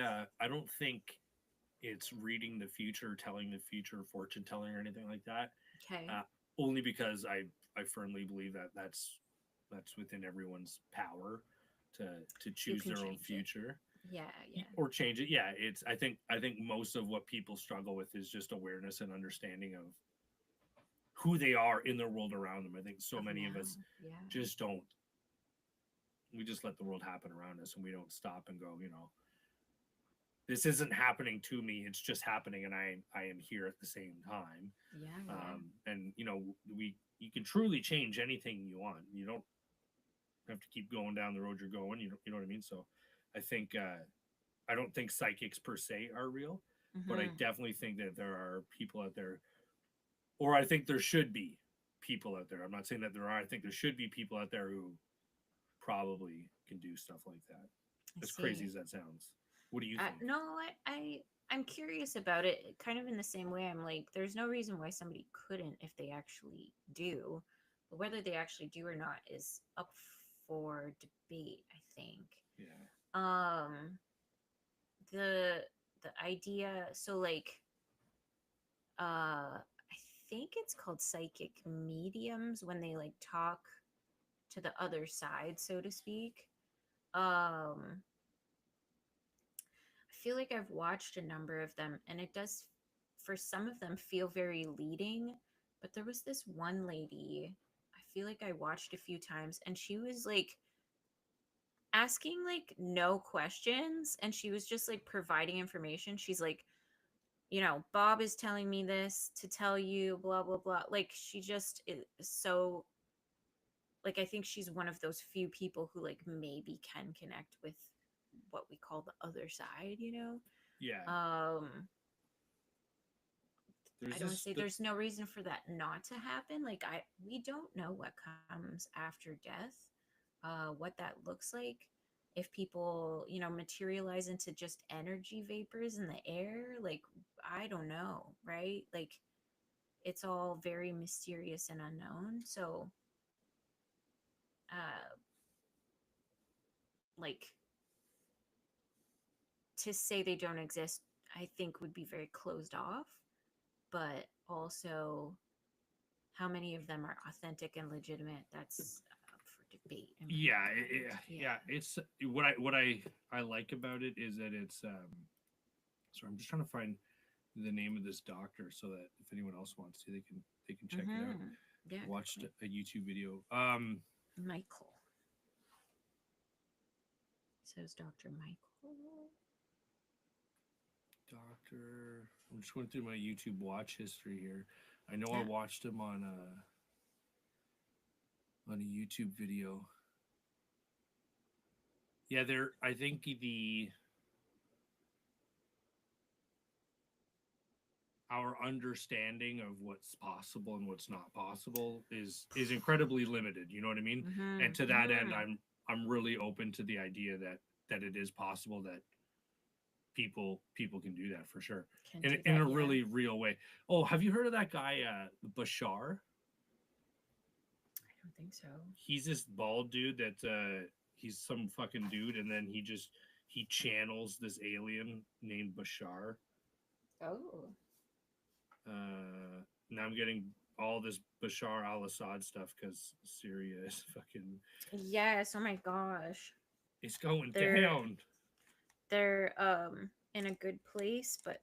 it's reading the future, telling the future, fortune telling, or anything like that. Okay. Uh, Only because I firmly believe that that's within everyone's power to You choose can their own change it. future Yeah. Yeah. or change it. Yeah, it's I think most of what people struggle with is just awareness and understanding of who they are in the world around them. I think so Of many of now. us Yeah. just don't. We just let the world happen around us, and we don't stop and go. This isn't happening to me. It's just happening, and I am here at the same time. Yeah. Yeah. And you can truly change anything you want. You don't have to keep going down the road you're going. You know what I mean? So, I think I don't think psychics per se are real, but I Mm-hmm. definitely think that there are people out there, or I think there should be people out there. I'm not saying that there are. I think there should be people out there who probably can do stuff like that. I As crazy see. as that sounds. What do you think? No, I'm curious about it. Kind of in the same way. I'm like, there's no reason why somebody couldn't if they actually do, but whether they actually do or not is up for debate. I think. Yeah. Um, the idea. So like, I think it's called psychic mediums when they like talk to the other side, so to speak. I feel like I've watched a number of them, and it does, for some of them, feel very leading. But there was this one lady, I feel like I watched a few times, and she was like asking like no questions, and she was just like providing information. She's like, Bob is telling me this to tell you, blah blah blah. Like she just is so, like, I think she's one of those few people who like maybe can connect with what we call the other side. Yeah. I don't want to say there's no reason for that not to happen. Like we don't know what comes after death, what that looks like. If people, materialize into just energy vapors in the air, like I don't know, right? Like it's all very mysterious and unknown. So, uh, like to say they don't exist, I think would be very closed off. But also, how many of them are authentic and legitimate? That's up for debate. Yeah, yeah. It's what I like about it is that it's so I'm just trying to find the name of this doctor so that if anyone else wants to, they can check it out. Yeah, Watched a YouTube video. Michael. Says Dr. Michael. Doctor. I'm just going through my YouTube watch history here. I know I Yeah. watched him on a YouTube video. Yeah, I think our understanding of what's possible and what's not possible is incredibly limited. You know what I mean? And to that end, I'm really open to the idea that it is possible that people can do that for sure in a really real way. Oh, have you heard of that guy Bashar? I don't think so. He's this bald dude that he's some fucking dude, and then he channels this alien named Bashar. Oh. Now I'm getting all this Bashar al-Assad stuff because Syria is fucking. Yes. Oh my gosh. It's going down. They're in a good place, but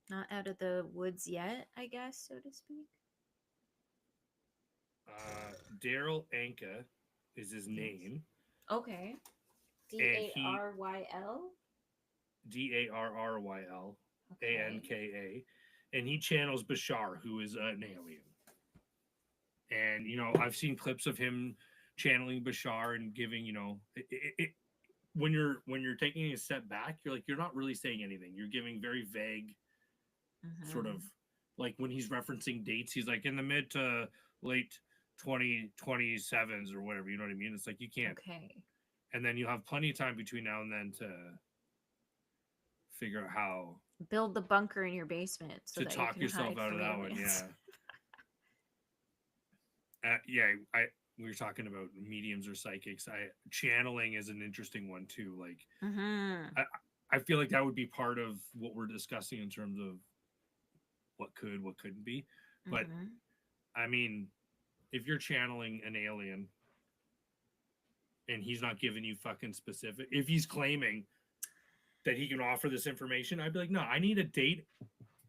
not out of the woods yet, I guess, so to speak. Daryl Anka is his name. Okay. Darryl. Darryl Anka, and he channels Bashar, who is an alien. And I've seen clips of him channeling Bashar and giving when you're taking a step back, you're not really saying anything. You're giving very vague sort of, like when he's referencing dates, he's like in the mid to late 2027s or whatever. You know what I mean? It's like you can't. Okay. And then you have plenty of time between now and then to figure out how build the bunker in your basement so to that talk you can yourself out of that aliens. One. Yeah. We were talking about mediums or psychics. Channeling is an interesting one too. Like, I feel like that would be part of what we're discussing in terms of what couldn't be. But I mean, if you're channeling an alien and he's not giving you fucking specific, if he's claiming that he can offer this information, I'd be like, no, I need a date.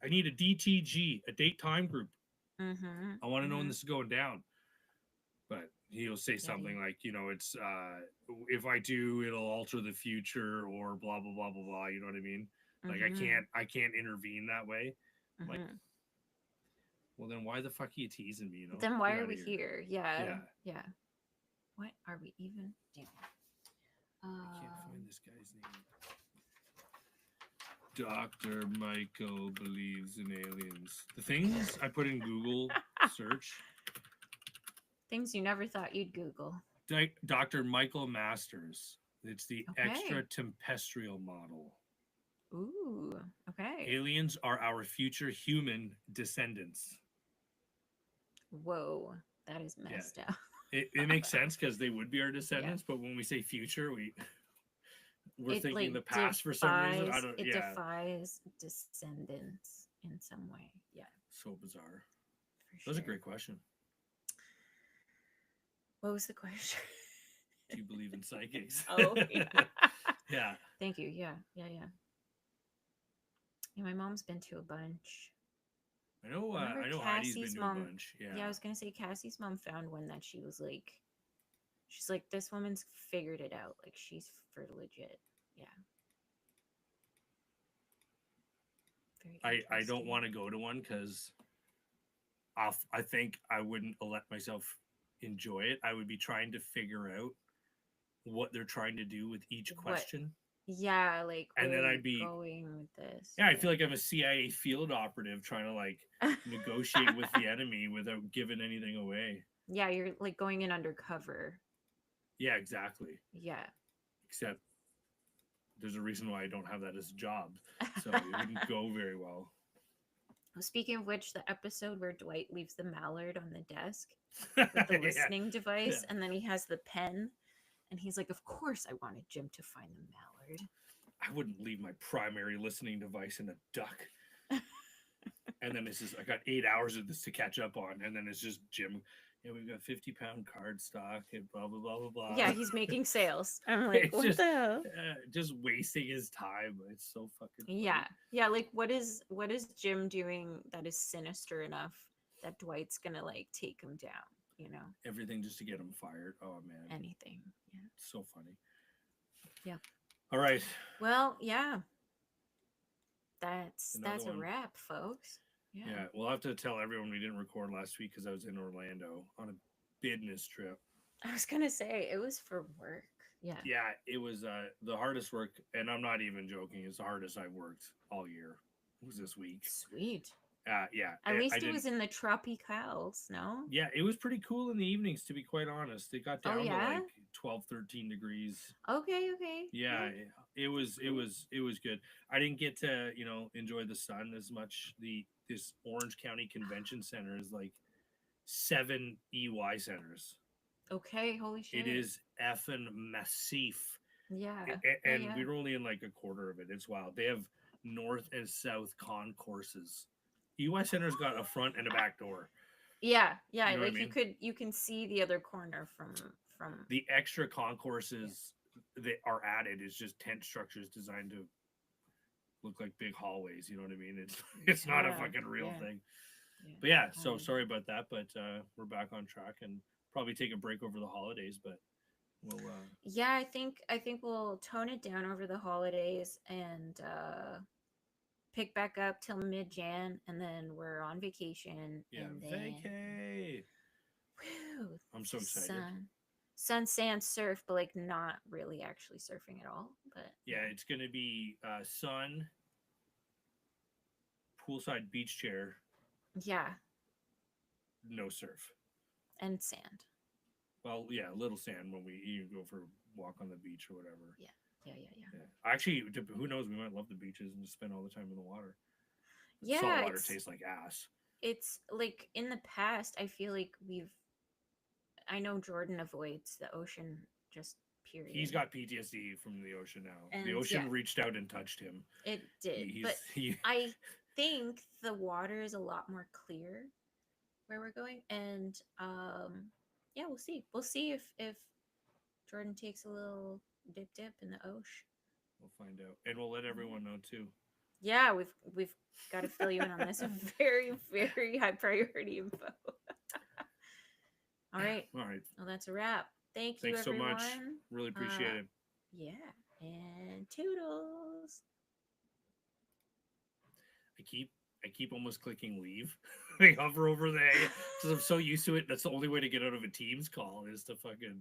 I need a DTG, a date time group. I want to know when this is going down. But he'll say something like, it's if I do, it'll alter the future or blah blah blah blah blah. You know what I mean? Like I can't intervene that way. Like, well, then why the fuck are you teasing me? Then why are we here? Yeah. What are we even doing? I can't find this guy's name. Dr. Michael believes in aliens. The things I put in Google search. Things you never thought you'd Google. Dr. Michael Masters. It's the extraterrestrial model. Ooh, okay. Aliens are our future human descendants. Whoa, that is messed up. It makes sense because they would be our descendants, but when we say future, we're thinking the past for some reason. It defies descendants in some way. Yeah. So bizarre. That was a great question. What was the question? Do you believe in psychics? Oh, yeah. Yeah. Thank you. Yeah, my mom's been to a bunch. Remember I know Heidi's been Cassie's to a mom? bunch. Yeah, Yeah. I was gonna say Cassie's mom found one that she's like, this woman's figured it out. Like she's for legit. Yeah, very I don't interesting. want to go to one because I think I wouldn't let myself enjoy it. I would be trying to figure out what they're trying to do with each What? question. Yeah, like And where then are you I'd be, going with this? yeah, I feel like I'm a CIA field operative trying to like negotiate with the enemy without giving anything away. Yeah, you're like going in undercover. Yeah, exactly. Yeah. Except there's a reason why I don't have that as a job. So it wouldn't go very well. Speaking of which, the episode where Dwight leaves the mallard on the desk with the Yeah. listening device, Yeah. and then he has the pen, and he's like, "Of course, I wanted Jim to find the mallard." I wouldn't leave my primary listening device in a duck. And then it's just, I got 8 hours of this to catch up on. And then it's just Jim. Yeah, we've got 50-pound card stock and blah, blah, blah, blah, blah. Yeah, he's making sales. I'm like, It's what just, the hell? just wasting his time. It's so fucking funny. Yeah, yeah. Like, what is Jim doing that is sinister enough that Dwight's gonna like take him down? You know, Everything just to get him fired. Oh, man. anything. Yeah. So funny. Yeah. All right. Well, yeah. That's Another a one. wrap, folks. Yeah. We'll have to tell everyone we didn't record last week because I was in Orlando on a business trip. I was gonna say it was for work. Yeah. Yeah, it was the hardest work, and I'm not even joking. It's the hardest I've worked all year. It was this week. Sweet. Yeah. At least I it was in the tropicals, no? Yeah, it was pretty cool in the evenings, to be quite honest. It got Oh, down to yeah? like 12, 13 degrees. Okay. Yeah, it was good. I didn't get to, enjoy the sun as much. This Orange County Convention Center is like 7 EY centers. Okay, holy shit. It is effing massif. Yeah. And yeah. we were only in like a quarter of it. It's wild. They have north and south concourses. EY Center's got a front and a back door. Yeah. You know what I Like mean? you can see the other corner from The extra concourses that are added is just tent structures designed to look like big hallways. You know what I mean? It's not a fucking real thing. Yeah. But yeah, so sorry about that, but we're back on track and probably take a break over the holidays, but we'll Yeah, I think we'll tone it down over the holidays and pick back up till mid-Jan, and then we're on vacation. yeah, and then vacay. whew, I'm so excited. sun, sand, surf, but like not really actually surfing at all. But yeah, it's gonna be sun, poolside beach chair, yeah, no surf. and sand. Well, yeah, a little sand when you go for a walk on the beach or whatever. Yeah. Actually, who knows? We might love the beaches and just spend all the time in the water. Yeah, salt water tastes like ass. It's like in the past, I feel like I know Jordan avoids the ocean just period. He's got PTSD from the ocean now. And the ocean reached out and touched him. It did. But I think the water is a lot more clear where we're going. And yeah, we'll see. We'll see if Jordan takes a little dip in the ocean. We'll find out. And we'll let everyone know too. Yeah, we've got to fill you in on this very, very high priority info. All right. Well, that's a wrap. Thanks everyone. So much. Really appreciate it. Yeah. And toodles. I keep almost clicking leave. I hover over there because I'm so used to it. That's the only way to get out of a Teams call is to fucking